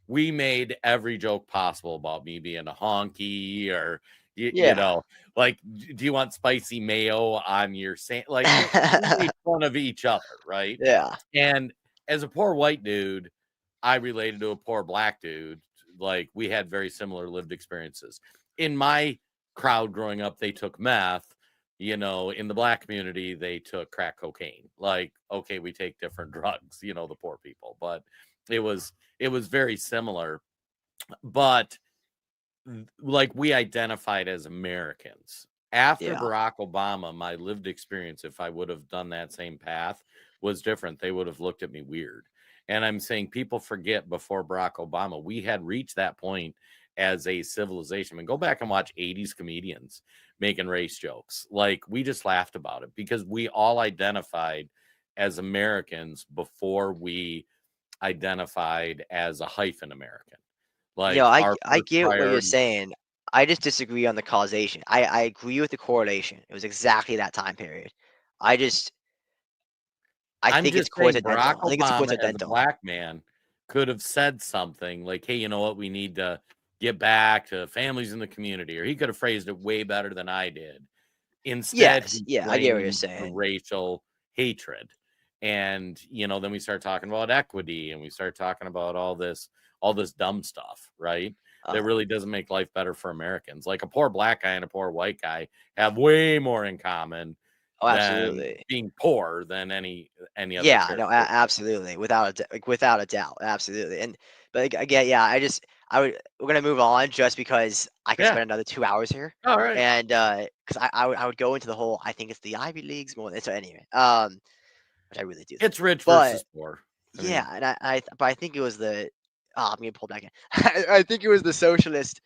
We made every joke possible about me being a honky or yeah, like, do you want spicy mayo on your like we made fun of each other, right? yeah, And as a poor white dude, I related to a poor black dude. Like we had very similar lived experiences. In my crowd growing up, they took meth. In the black community, they took crack cocaine. Like, okay, we take different drugs, the poor people, but it was very similar. But like we identified as Americans. After yeah. Barack Obama, my lived experience, if I would have done that same path, was different. They would have looked at me weird. And I'm saying people forget before Barack Obama, we had reached that point as a civilization. I mean, go back and watch 80s comedians making race jokes. Like we just laughed about it because we all identified as Americans before we identified as a hyphen American. Like our I first get what you're priority. saying. I just disagree on the causation. I agree with the correlation. It was exactly that time period. I just I I'm think it's just saying Barack coincidental. I think it's Obama as a coincidental. black man could have said something like, "Hey, you know what? We need to get back to families in the community," or he could have phrased it way better than I did. Instead, Yes, he yeah, I get what you're blamed the saying. racial hatred. And, then we start talking about equity and we start talking about all this dumb stuff, right? That Um, really doesn't make life better for Americans. Like a poor black guy and a poor white guy have way more in common oh, than absolutely. being poor than any other Yeah, no, characteristic. absolutely, without a doubt, absolutely. And but again, yeah, we're gonna move on just because I could Yeah. spend another 2 hours here, All right. and because I would go into the whole, I think it's the Ivy Leagues more. So anyway, which I really do think, It's rich but versus poor. I yeah, mean, and but I think it was the, I'm gonna pull back in. I think it was the socialist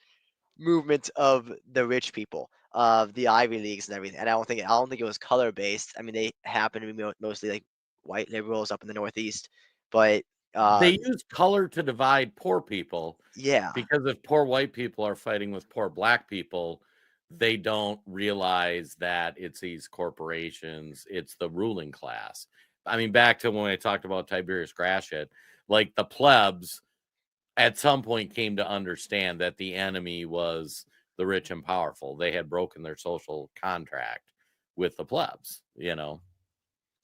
movement of the rich people of the Ivy Leagues and everything. And I don't think it was color based. I mean, they happen to be mostly like white liberals up in the Northeast, but They Um, use color to divide poor people yeah, because if poor white people are fighting with poor black people, they don't realize that it's these corporations, it's the ruling class. I mean, back to when I talked about Tiberius Gratiot, like the plebs at some point came to understand that the enemy was the rich and powerful. They had broken their social contract with the plebs, you know.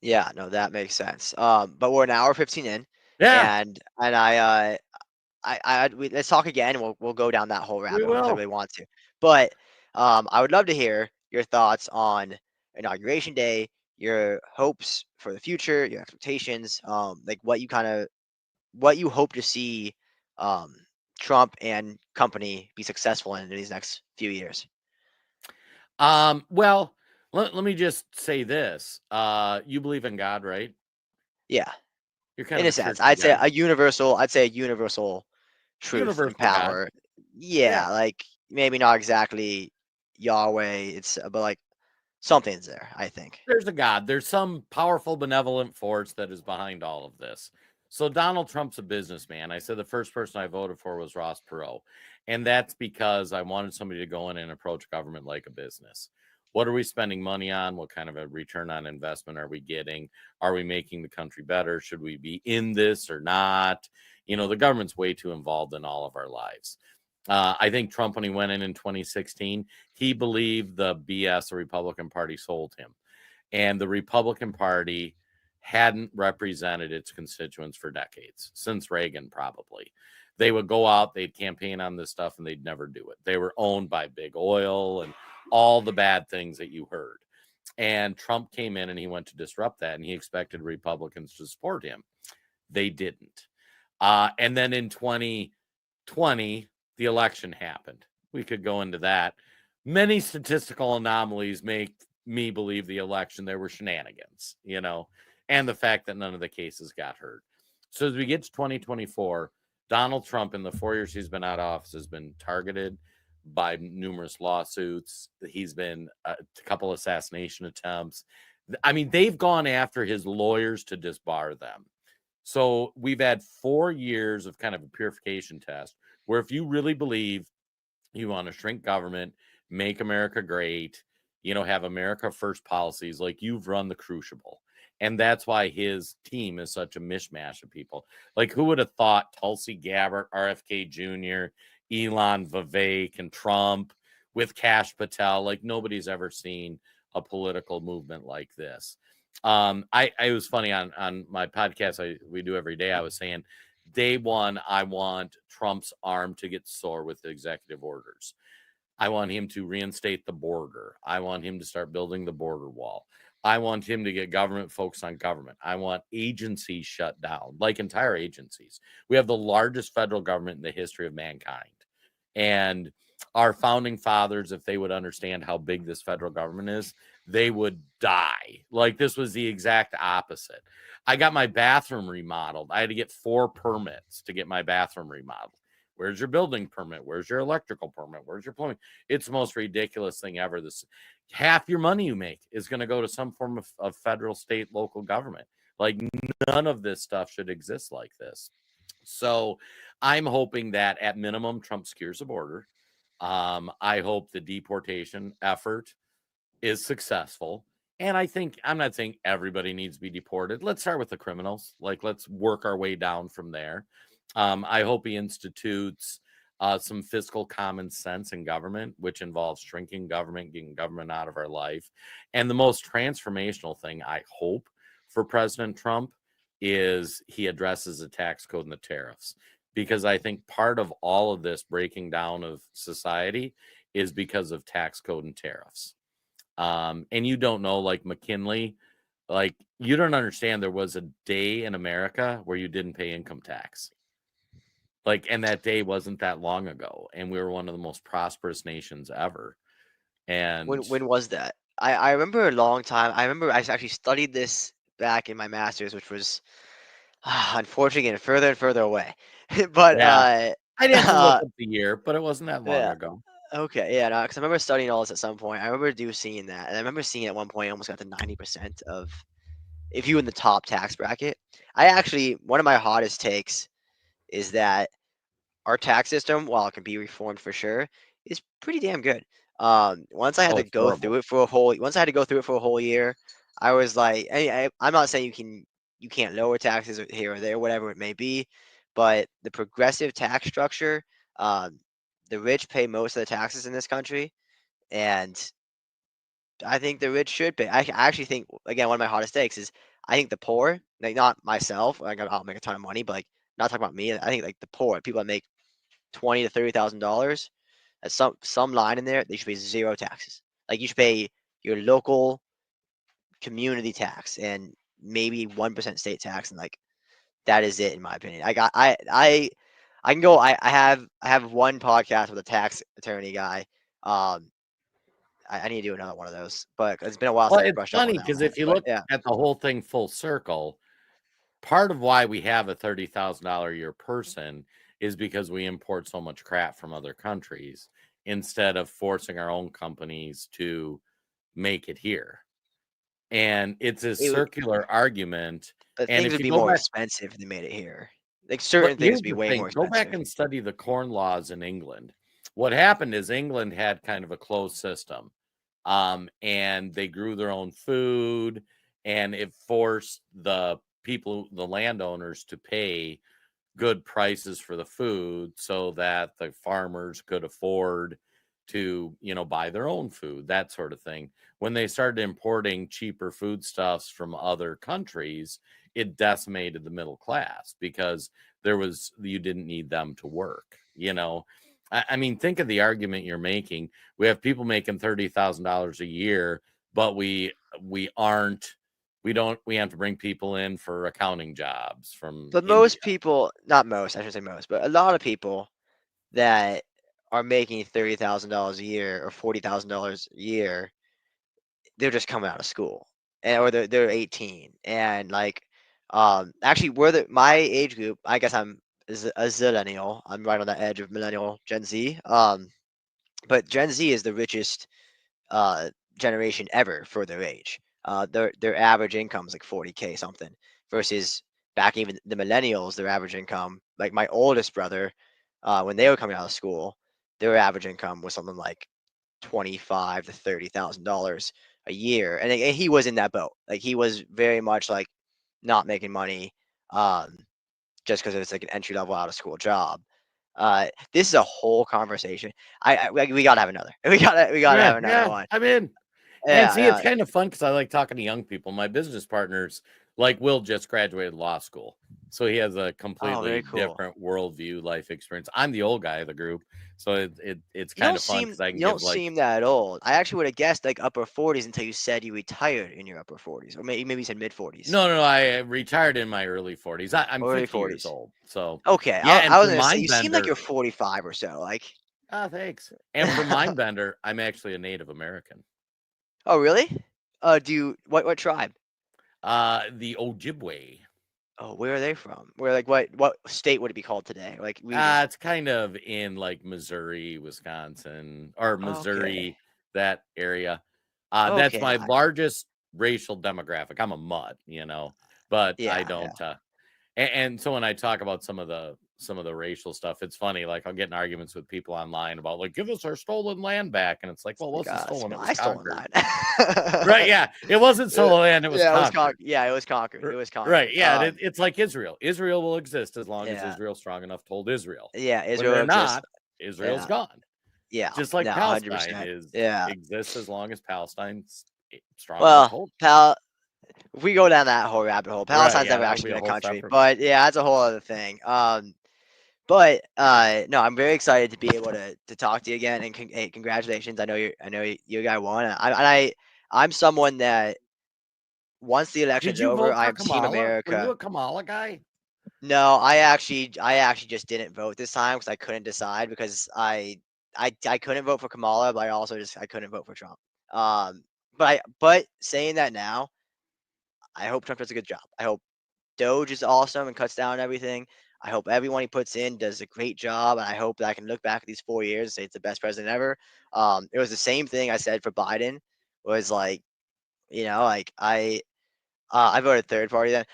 yeah, no, that makes sense. But we're an hour 15 in, Yeah, and let's talk again. We'll go down that whole we rabbit hole because I will. really want to. But I would love to hear your thoughts on inauguration day, your hopes for the future, your expectations, like what you hope to see um, Trump and company be successful in these next few years. Well, let me just say this. You believe in God, right? Yeah, You're kind in of a a sense, churchy guy. I'd say a universal truth and Universal God. power. Yeah. Yeah, like maybe not exactly Yahweh. But like something's there. I think. There's a God. There's some powerful, benevolent force that is behind all of this. So Donald Trump's a businessman. I said the first person I voted for was Ross Perot. And that's because I wanted somebody to go in and approach government like a business. What are we spending money on? What kind of a return on investment are we getting? Are we making the country better? Should we be in this or not? You know, the government's way too involved in all of our lives. I think Trump, when he went in 2016, he believed the BS the Republican Party sold him. And the Republican Party hadn't represented its constituents for decades, since Reagan probably. They would go out, they'd campaign on this stuff, and they'd never do it. They were owned by big oil and all the bad things that you heard. And Trump came in and he went to disrupt that, and he expected Republicans to support him. They didn't. And then in 2020, the election happened. We could go into that. Many statistical anomalies make me believe the election there were shenanigans, you know, and the fact that none of the cases got heard. So as we get to 2024, Donald Trump in the 4 years he's been out of office has been targeted by numerous lawsuits. He's been a couple assassination attempts. I mean, they've gone after his lawyers to disbar them. So we've had 4 years of kind of a purification test where if you really believe you want to shrink government, make America great, you know, have America first policies, like you've run the crucible. And that's why his team is such a mishmash of people. Like, who would have thought Tulsi Gabbard, RFK Jr., Elon Vivek, and Trump with Kash Patel? Like, nobody's ever seen a political movement like this. I was funny on my podcast we do every day. I was saying, day one, I want Trump's arm to get sore with the executive orders. I want him to reinstate the border. I want him to start building the border wall. I want him to get government focused on government. I want agencies shut down, like entire agencies. We have the largest federal government in the history of mankind. And our founding fathers, if they would understand how big this federal government is, they would die. Like, this was the exact opposite. I got my bathroom remodeled. I had to get 4 permits to get my bathroom remodeled. Where's your building permit? Where's your electrical permit? Where's your plumbing? It's the most ridiculous thing ever. This half your money you make is going to go to some form of federal, state, local government. Like, none of this stuff should exist like this. So I'm hoping that at minimum Trump secures the border. I hope the deportation effort is successful. And I think I'm not saying everybody needs to be deported. Let's start with the criminals. Like, let's work our way down from there. I hope he institutes some fiscal common sense in government, which involves shrinking government, getting government out of our life. And the most transformational thing I hope for President Trump is he addresses the tax code and the tariffs. Because I think part of all of this breaking down of society is because of tax code and tariffs. And you don't know, like McKinley, like you don't understand there was a day in America where you didn't pay income tax. Like, and that day wasn't that long ago, and we were one of the most prosperous nations ever. And When was that? I remember a long time. I remember I actually studied this back in my master's, which was unfortunately getting further and further away. But yeah, I'd have to look uh, up the year, but it wasn't that long yeah, ago. okay, yeah, no, because I remember studying all this at some point. I remember seeing that, and I remember seeing at one point I almost got to 90% of if you in the top tax bracket. one of my hottest takes is that our tax system, while it can be reformed for sure, is pretty damn good. Once I had Oh, to it's go horrible. through it for a whole, once I had to go through it for a whole year, I was like, I'm not saying you can't lower taxes here or there, whatever it may be, but the progressive tax structure, um, the rich pay most of the taxes in this country, and I think the rich should pay. I actually think, again, one of my hottest takes is I think the poor, like not myself, like I'll make a ton of money, but like not talking about me. I think like the poor, people that make $20,000 to $30,000, at some line in there, they should pay zero taxes. Like you should pay your local community tax and maybe 1% state tax, and like that is it in my opinion. I can go. I have one podcast with a tax attorney guy. Um, I need to do another one of those, but it's been a while Well, since I it's brushed up on funny that because one. if you But look yeah, at the whole thing full circle, part of why we have a $30,000 a year person is because we import so much crap from other countries instead of forcing our own companies to make it here. And it's a it would, circular argument. but And things if would you be go more back, expensive if they made it here. Like but certain things here's would be the way more thing, go back expensive. and study the corn laws in England. What happened is England had kind of a closed system. And they grew their own food, and it forced the people, the landowners, to pay good prices for the food so that the farmers could afford to, buy their own food, that sort of thing. When they started importing cheaper foodstuffs from other countries, it decimated the middle class because you didn't need them to work. I mean, think of the argument you're making. We have people making $30,000 a year, but we have to bring people in for accounting jobs from But India. most people, not most, I shouldn't say most, but a lot of people that are making $30,000 a year or $40,000 a year, they're just coming out of school, and or they're 18, and like, actually, my age group. I guess I'm a zillennial. I'm right on the edge of millennial, Gen Z. But Gen Z is the richest uh, generation ever for their age. Their average income is like 40K something, versus back even the millennials, their average income, like my oldest brother, when they were coming out of school, their average income was something like 25 to $30,000 a year, and he was in that boat. Like he was very much like not making money, um, just because it's like an entry level out of school job. This is a whole conversation. We gotta have another. We gotta Yeah, have another yeah, one. I'm in. And Yeah, see, it's yeah. kind of fun because I like talking to young people. My business partners, like Will, just graduated law school, so he has a Oh, very completely cool. different worldview, life experience. I'm the old guy of the group, so it's You kind don't of fun seem because I can you don't give like, seem that old. I actually would have guessed like upper 40s until you said you retired in your upper 40s, or maybe you said mid 40s, no, no, no, I retired in my early 40s. I'm early 50 years 40s. old, so Okay, yeah. I And was for gonna say you seem like Mindbender, you're 45 or so. Like, thanks. And for Mindbender, I'm actually a Native American. oh really? Do you what tribe? The Ojibwe. Oh, where are they from? Where like what state would it be called today? Like region? It's kind of in like Missouri, Wisconsin, or Okay, Missouri, that area. That's okay, my largest racial demographic. I'm a mutt, but I yeah, yeah. don't. And so when I talk about some of the racial stuff, it's funny. Like I'll get in arguments with people online about like, give us our stolen land back, and it's like, well, it Like wasn't it's stolen; it was my stolen conquered. land. Right? Yeah, it wasn't stolen land; it was Yeah, it was conquered. Yeah, it was conquered. It was Right. conquered. Yeah. It's like Israel. Israel will exist as long as Yeah, Israel's strong enough to hold Israel. yeah. When Israel they're exists. not, Israel's Yeah, gone. yeah. Just like No, Palestine 100%. is Yeah. exists as long as Palestine's strong enough Well, to hold. if we go down that whole rabbit hole, Right. Palestine's Yeah. never That'll actually be been a a whole country, separate. but yeah, that's a whole other thing. But no, I'm very excited to be able to talk to you again, and hey, congratulations. I know you got one. I'm someone that once the Did election's you over, vote for I'm Team Kamala? Were you America. a Kamala guy? No, I actually just didn't vote this time because I couldn't decide, because I couldn't vote for Kamala, but I couldn't vote for Trump. Um, but saying that now, I hope Trump does a good job. I hope Doge is awesome and cuts down everything. I hope everyone he puts in does a great job, and I hope that I can look back at these 4 years and say it's the best president ever. It was the same thing I said for Biden. Was like, like I voted third party then.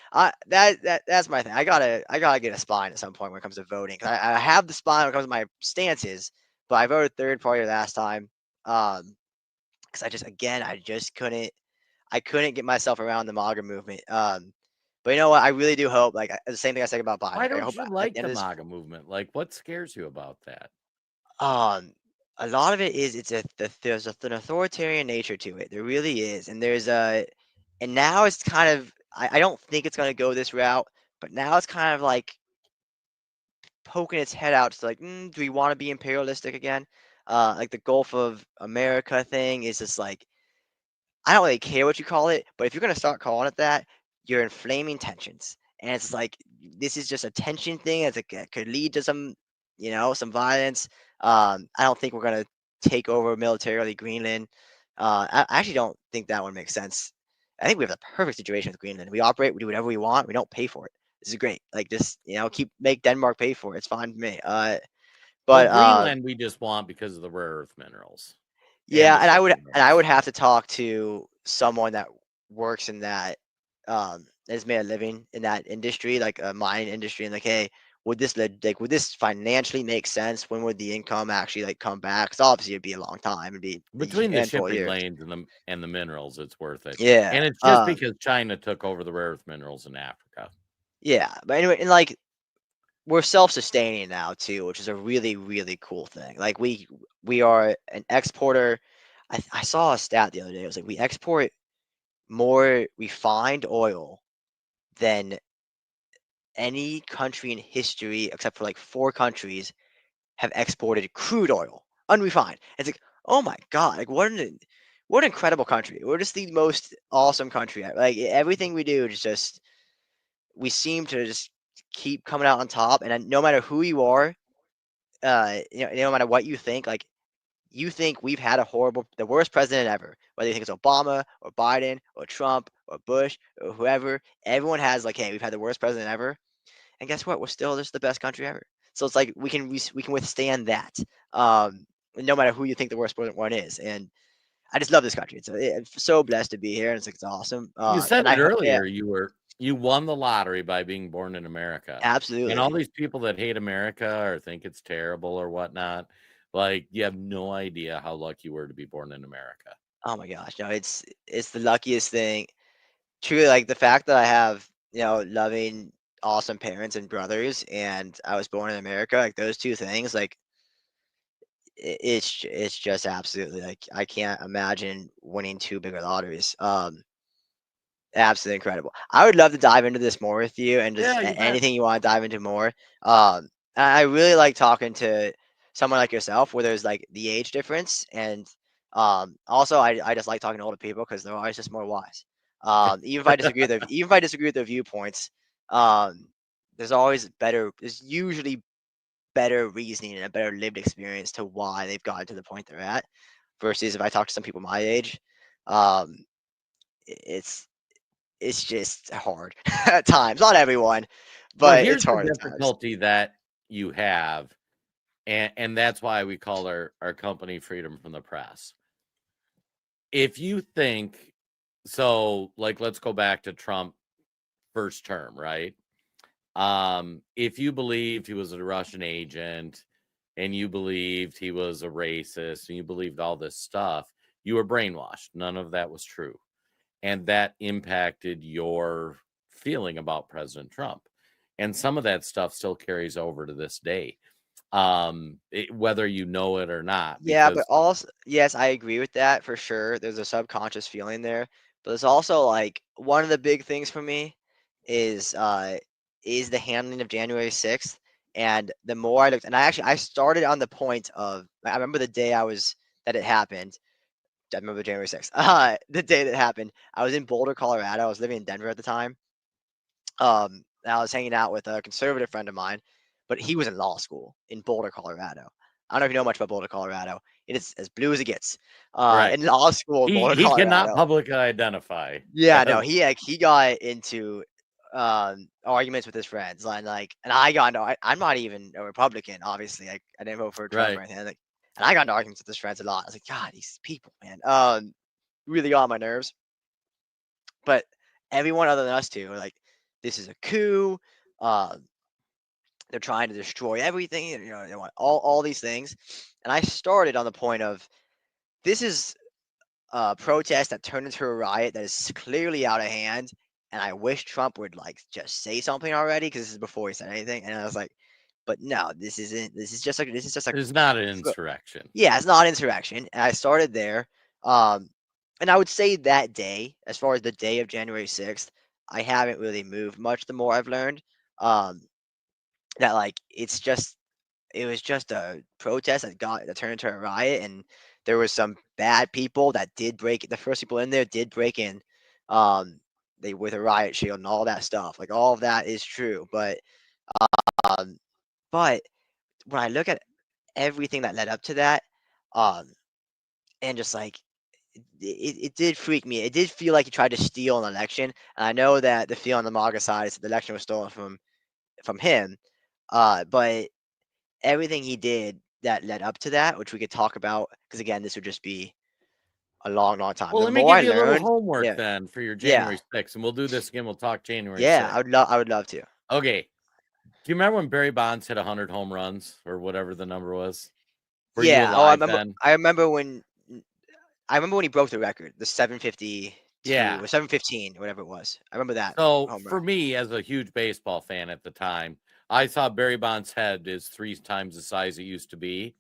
That's my thing. I gotta get a spine at some point when it comes to voting. 'Cause I have the spine when it comes to my stances, but I voted third party last time. Because I just couldn't get myself around the MAGA movement. But you know what? I really do hope, like the same thing I said about Biden. Why I don't hope you at like the end the of this, MAGA movement? Like, what scares you about that? um, a lot of it is there's an authoritarian nature to it. There really is, and and now it's kind of I don't think it's gonna go this route, but now it's kind of like poking its head out to like, do we want to be imperialistic again? Like the Gulf of America thing is just like I don't really care what you call it, but if you're gonna start calling it that, you're inflaming tensions, and it's like this is just a tension thing. As it could lead to some violence. I don't think we're gonna take over militarily Greenland. I actually don't think that one makes sense. I think we have the perfect situation with Greenland. We operate, we do whatever we want, we don't pay for it. This is great. Like just keep make Denmark pay for it. It's fine with me. Well, But Greenland we just want because of the rare earth minerals and Yeah, the and shipping I would lanes. have to talk to someone that works in that, that has made a living in that industry, like a mining industry, and like, hey, would this financially make sense? When would the income actually like come back? Because obviously it'd be a long time, it'd be a Between the handful of shipping years. lanes and the minerals, it's worth it. Yeah, And it's just because China took over the rare earth minerals in Africa. yeah, but anyway, and like we're self-sustaining now too, which is a really really cool thing. Like we are an exporter. I saw a stat the other day. It was like we export more refined oil than any country in history, except for like four countries, have exported crude oil, unrefined. It's like, oh my god, like what an incredible country. We're just the most awesome country. Like everything we do is just we seem to just keep coming out on top. And no matter who you are, no matter what you think, like you think we've had the worst president ever. Whether you think it's Obama or Biden or Trump or Bush or whoever, everyone has like, hey, we've had the worst president ever. And guess what? We're still just the best country ever. So it's like we can withstand that, no matter who you think the worst one is. And I just love this country. It's so blessed to be here, and it's awesome. You said And it yeah, earlier, you won the lottery by being born in America. And all absolutely. these people that hate America or think it's terrible or whatnot, like you have no idea how lucky you were to be born in America. Oh my gosh, no, it's the luckiest thing. Truly, like the fact that I have loving, awesome parents and brothers, and I was born in America. Like those two things, like it's just absolutely like I can't imagine winning two bigger lotteries. Absolutely incredible. I would love to dive into this more with you and just Yeah, you bet. anything you want to dive into more. I really like talking to someone like yourself where there's like the age difference, and also I just like talking to older people because they're always just more wise. Even if I disagree with their viewpoints, um, there's usually better reasoning and a better lived experience to why they've gotten to the point they're at, versus if I talk to some people my age, um, it's it's just hard at times. Not everyone, Well, but here's it's the hard at times. difficulty that you have, and that's why we call our company Freedom from the Press. If you think so, like let's go back to Trump first term, right? If you believed he was a Russian agent and you believed he was a racist and you believed all this stuff, you were brainwashed. None of that was true. And that impacted your feeling about President Trump. And some of that stuff still carries over to this day, whether you know it or not, Yeah, but because also, yes, I agree with that for sure. There's a subconscious feeling there, but there's also like one of the big things for me is uh is the handling of January 6th. And the more I looked, and I started on the point of I remember the day that it happened. I remember January 6th. The day that happened, I was in Boulder, Colorado. I was living in Denver at the time. And I was hanging out with a conservative friend of mine, but he was in law school in Boulder, Colorado. I don't know if you know much about Boulder, Colorado. It is as blue as it gets. right. In law school in Boulder, He cannot Colorado. publicly identify Yeah, no, as he got into arguments with his friends, and I got into. I'm not even a Republican, obviously. I didn't vote for Trump or right. anything. And I got into arguments with his friends a lot. I was like, God, these people, man, really got on my nerves. But everyone other than us two were like, "This is a coup. Um, they're trying to destroy everything. And, they want all these things." And I started on the point of this is a protest that turned into a riot that is clearly out of hand. And I wish Trump would like just say something already because this is before he said anything. And I was like, but no, this isn't. This is just like It's not an insurrection. yeah, it's not insurrection. And I started there. Um, and I would say that day, as far as the day of January 6th, I haven't really moved much the more I've learned. Um, that like it was just a protest that turned into a riot, and there was some bad people that did break the first people in there did break in. Um, they with a riot shield and all that stuff. Like all of that is true, um, but when I look at everything that led up to that, um, and just like it did freak me. It did feel like he tried to steal an election. And I know that the feel on the MAGA side is that the election was stolen from him. But everything he did that led up to that, which we could talk about, because again, this would just be a long, long time. Well, The let me more give I you a little learned, homework yeah, then for your yeah, January 6th, and we'll do this again. We'll talk January yeah, 6th. I would love to. Okay. Do you remember when Barry Bonds hit 100 home runs or whatever the number was? Were you Yeah. Oh, alive then? I remember when. I remember when he broke the record, the 752 Yeah. or 715, whatever it was. I remember that So home run. for me, as a huge baseball fan at the time, I saw Barry Bonds' head is 3 times the size it used to be.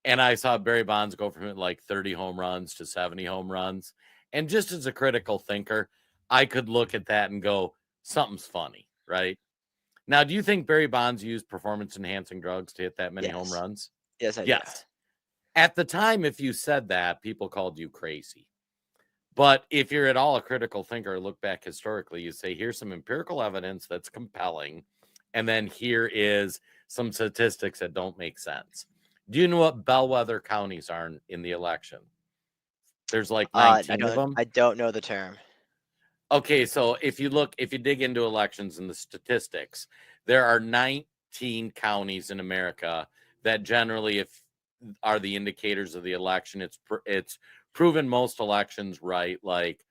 And I saw Barry Bonds go from like 30 home runs to 70 home runs. And just as a critical thinker, I could look at that and go, something's funny, right? Now, do you think Barry Bonds used performance enhancing drugs to hit that many home Yes. runs? Yes, I do. Yes. At the time, if you said that, people called you crazy. But if you're at all a critical thinker, look back historically, you say, here's some empirical evidence that's compelling. And then here is some statistics that don't make sense. Do you know what bellwether counties are in the election? There's like 19 of them. I don't know the term. Okay, so if you dig into elections and the statistics, there are 19 counties in America that generally, if are the indicators of the election. It's proven most elections right, like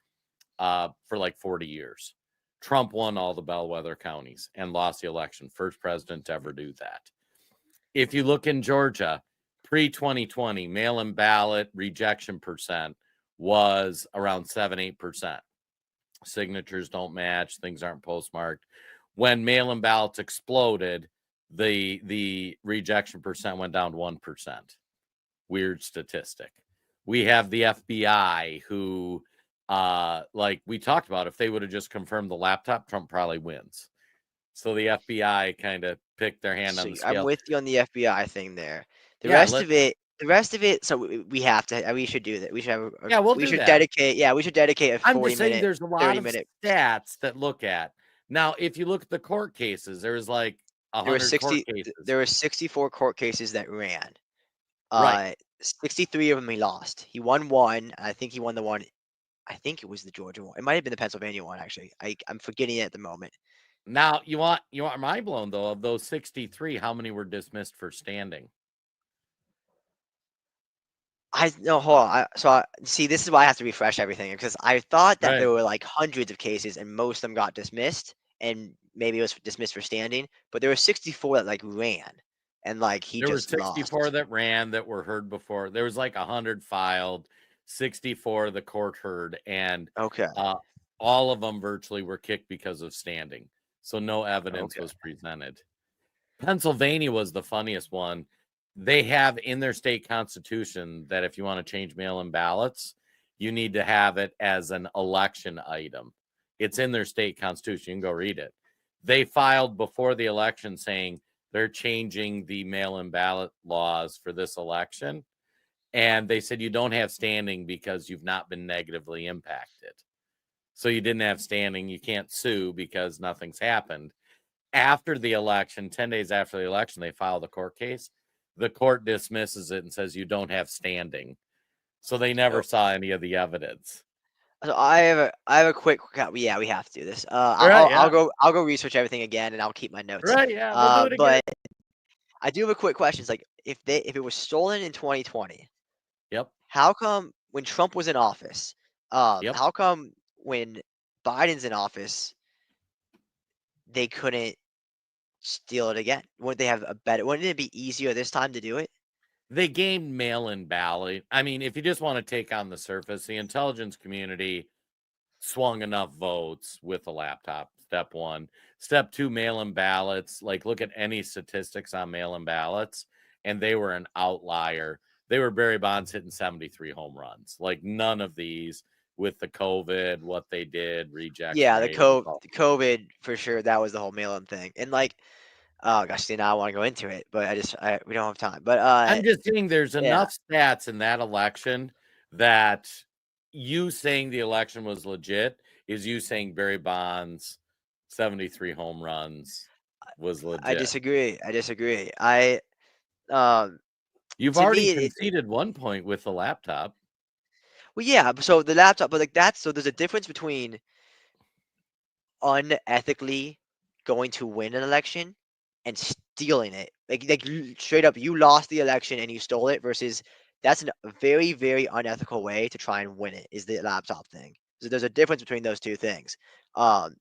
for like 40 years. Trump won all the bellwether counties and lost the election. First president to ever do that. If you look in Georgia, pre-2020, mail-in ballot rejection percent was around 7-8%. Signatures don't match, things aren't postmarked. When mail-in ballots exploded, the rejection percent went down to 1%. Weird statistic. We have the FBI who like we talked about, if they would have just confirmed the laptop, Trump probably wins. So the FBI kind of picked their hand on So the I'm scale. with you on the FBI thing there. Yeah, The rest of it. So we have to. We should do that. We should have. we'll We do should that. dedicate. Yeah, we should dedicate a I'm 40 just saying minute, there's a lot 30 of minute. stats that look at. Now, if you look at the court cases, there's like There were 100 court 60. cases. There were 64 court cases that ran. Right. 63 of them he lost. He won one. I think he won the one. I think it was the Georgia one. It might have been the Pennsylvania one actually. I'm forgetting it at the moment. Now, you want mind blown though, of those 63, how many were dismissed for standing? I no hold on. See, this is why I have to refresh everything because I thought that Right. there were like hundreds of cases and most of them got dismissed and maybe it was dismissed for standing, but there were 64 that like ran and like he There were just 64 lost. that ran that were heard before. There was like 100 filed, 64 the court heard, and Okay. uh, all of them virtually were kicked because of standing. So no evidence Okay. was presented. Pennsylvania was the funniest one. They have in their state constitution that if you want to change mail in ballots, you need to have it as an election item. It's in their state constitution. You can go read it. They filed before the election saying they're changing the mail in ballot laws for this election. And they said you don't have standing because you've not been negatively impacted. So you didn't have standing. You can't sue because nothing's happened. After the election, 10 days after the election, they file the court case. The court dismisses it and says you don't have standing. So they never Oh, saw any of the evidence. so I have a quick yeah, we have to do this. Right, yeah. I'll go research everything again and I'll keep my notes. Right, yeah. We'll do it again. But I do have a quick question. It's like if it was stolen in 2020, Yep. how come when Trump was in office, Yep. how come when Biden's in office, they couldn't steal it again? Wouldn't they have a better? Wouldn't it be easier this time to do it? They gained mail-in ballot. I mean, if you just want to take on the surface, the intelligence community swung enough votes with a laptop. Step one. Step two, mail-in ballots. Like, look at any statistics on mail-in ballots, and they were an outlier. They were Barry Bonds hitting 73 home runs. Like, none of these with the COVID, what they did, rejection Yeah, rate. the COVID for sure. That was the whole mail-in thing, and like, oh gosh, see, now I want to go into it, but we don't have time. But I'm just saying there's yeah, enough stats in that election that you saying the election was legit is you saying Barry Bonds 73 home runs was I legit. disagree. I disagree. Um, You've to already me, conceded 1 point with the laptop. well, yeah. So the laptop, but like that's so there's a difference between unethically going to win an election and stealing it. Straight up, you lost the election and you stole it versus that's a very, very unethical way to try and win it is the laptop thing. So there's a difference between those two things. Um,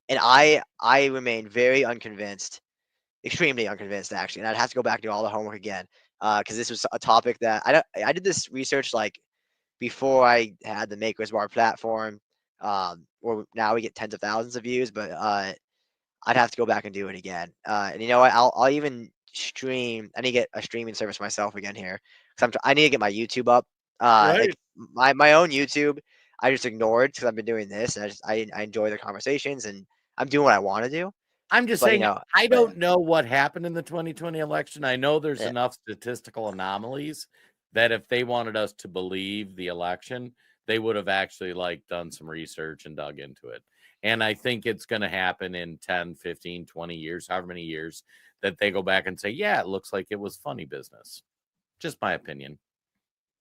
and I remain very unconvinced, extremely unconvinced actually, and I'd have to go back and do all the homework again because this was a topic that I did this research like before I had the Makers Bar platform. Where now we get tens of thousands of views, but I'd have to go back and do it again. And you know what? I'll even stream. I need to get a streaming service myself again here because I need to get my YouTube up. Right. Like my own YouTube, I just ignored because I've been doing this, and I enjoy the conversations, and I'm doing what I want to do. I'm just But saying I but don't know what happened in the 2020 election. I know there's yeah, enough statistical anomalies that if they wanted us to believe the election, they would have actually like done some research and dug into it. And I think it's going to happen in 10, 15, 20 years, however many years that they go back and say, yeah, it looks like it was funny business. Just my opinion.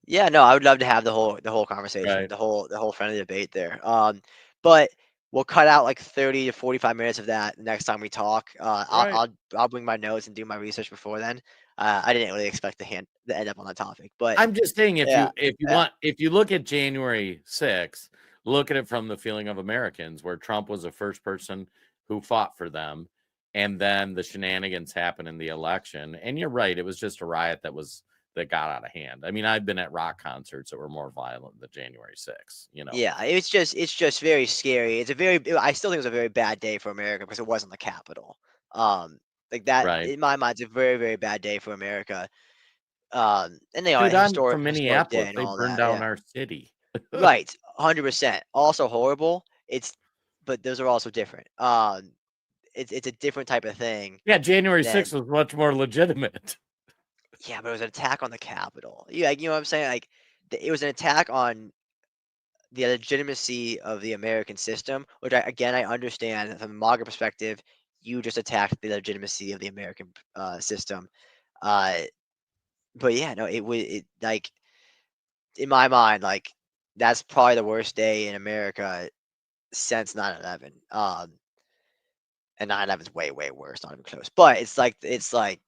yeah, no, I would love to have the whole conversation, Right. the whole friendly debate there. But we'll cut out like 30 to 45 minutes of that the next time we talk. Right. I'll bring my notes and do my research before then. I didn't really expect to end up on the topic, but I'm just saying yeah, yeah, if you look at January 6th, look at it from the feeling of Americans, where Trump was the first person who fought for them, and then the shenanigans happened in the election. And you're right, it was just a riot that got out of hand. I mean, I've been at rock concerts that were more violent than January 6th, you know. yeah. It's just very scary. I still think it was a very bad day for America because it wasn't the capital. Like that Right. in my mind, it's a very, very bad day for America. And a Dude, I'm from historic day Minneapolis. and They all burned that. down Yeah. our city. Right, 100%. Also horrible. But those are also different. It's a different type of thing Yeah, January than 6th was much more legitimate. yeah, but it was an attack on the Capitol. Yeah, like, you know what I'm saying? Like, it was an attack on the legitimacy of the American system, which I understand that from a MAGA perspective, you just attacked the legitimacy of the American system. Uh, but yeah, no, like in my mind, like that's probably the worst day in America since 9/11. And 9/11 is way, way worse, not even close. But it's like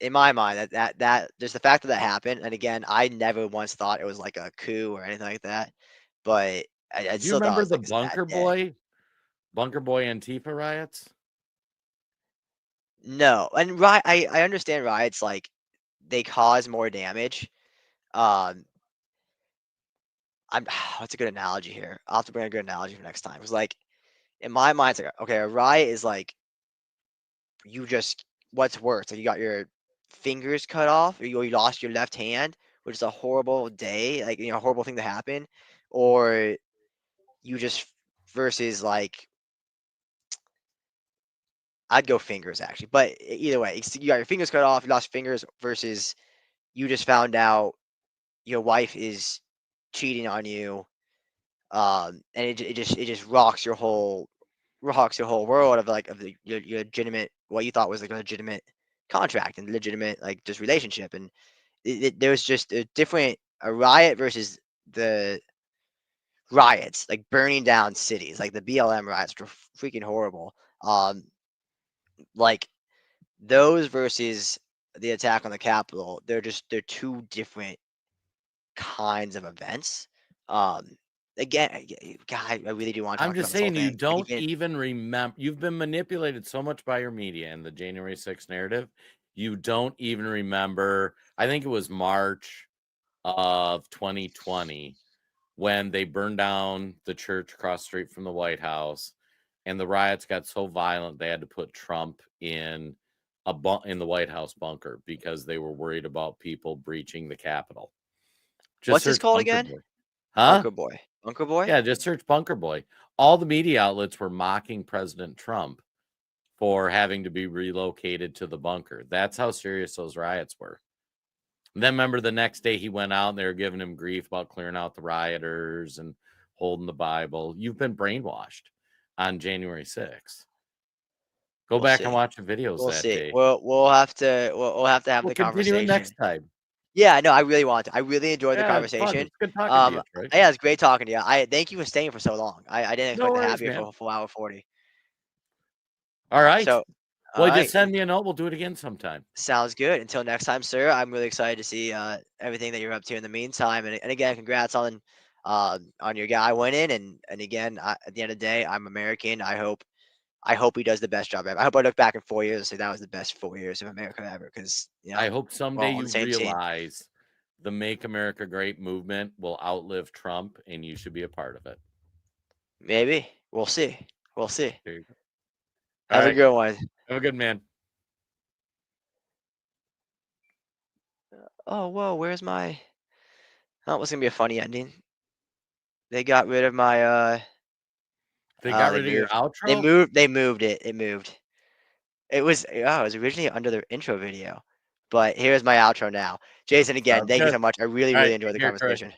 in my mind that there's the fact that that happened. And again, I never once thought it was like a coup or anything like that. But I Do you still thought it remember was the like this bad day. Bunker Boy Antifa riots? No, and I understand riots like they cause more damage. Um, I'm what's a good analogy here? I'll have to bring a good analogy for next time. It's like in my mind, it's like okay, a riot is like you just what's worse? Like you got your fingers cut off, or you lost your left hand, which is a horrible day, like a horrible thing to happen, or you just versus like I'd go fingers actually, but either way, you got your fingers cut off, you lost fingers versus you just found out your wife is cheating on you, and it just rocks your whole world of like your legitimate what you thought was like a legitimate contract and legitimate like just relationship and there was just a riot versus the riots like burning down cities like the BLM riots were freaking horrible like those versus the attack on the Capitol they're two different kinds of events um again, God, I really do want to I'm talk about just this whole saying you thing. And don't even even remember. You've been manipulated so much by your media and the January 6th narrative. You don't even remember. I think it was March of 2020 when they burned down the church across the street from the White House, and the riots got so violent they had to put Trump in in the White House bunker because they were worried about people breaching the Capitol. Just what's this search called Bunker again? Boy. Huh? Bunker Boy. Bunker Boy? Yeah, just search Bunker Boy. All the media outlets were mocking President Trump for having to be relocated to the bunker. That's how serious those riots were. And then remember the next day he went out and they were giving him grief about clearing out the rioters and holding the Bible. You've been brainwashed on January 6th. Go We'll back and see. watch the videos We'll that see. day. We'll have to have We'll the continue it next conversation. time. Yeah, no, I really want to. I really enjoyed the Yeah, it's fun. conversation. It's good talking to you, Um, Troy. yeah, it's great talking to you. I thank you for staying for so long. I didn't No expect to have worries, you for man. a full hour 40. All right. So, all Well, just right, send me a note. We'll do it again sometime. sounds good. Until next time, sir. I'm really excited to see everything that you're up to in the meantime. And again, congrats on your guy winning. And again, at the end of the day, I'm American. I hope he does the best job ever. I hope I look back in 4 years and say that was the best 4 years of America ever. Because I hope we're someday all on you the same team. realize the Make America Great movement will outlive Trump and you should be a part of it. Maybe we'll see. We'll see. There you go. All Have a right. good one. Have a good man. Oh, whoa, where's my oh, it was gonna be a funny ending. They got rid of my They got they rid of your moved. They outro? moved they moved it. It moved. It was originally under the intro video. But here's my outro now. Jason, again, Sounds thank you good. so much. I really, All really right. enjoyed the Take care, Troy. conversation.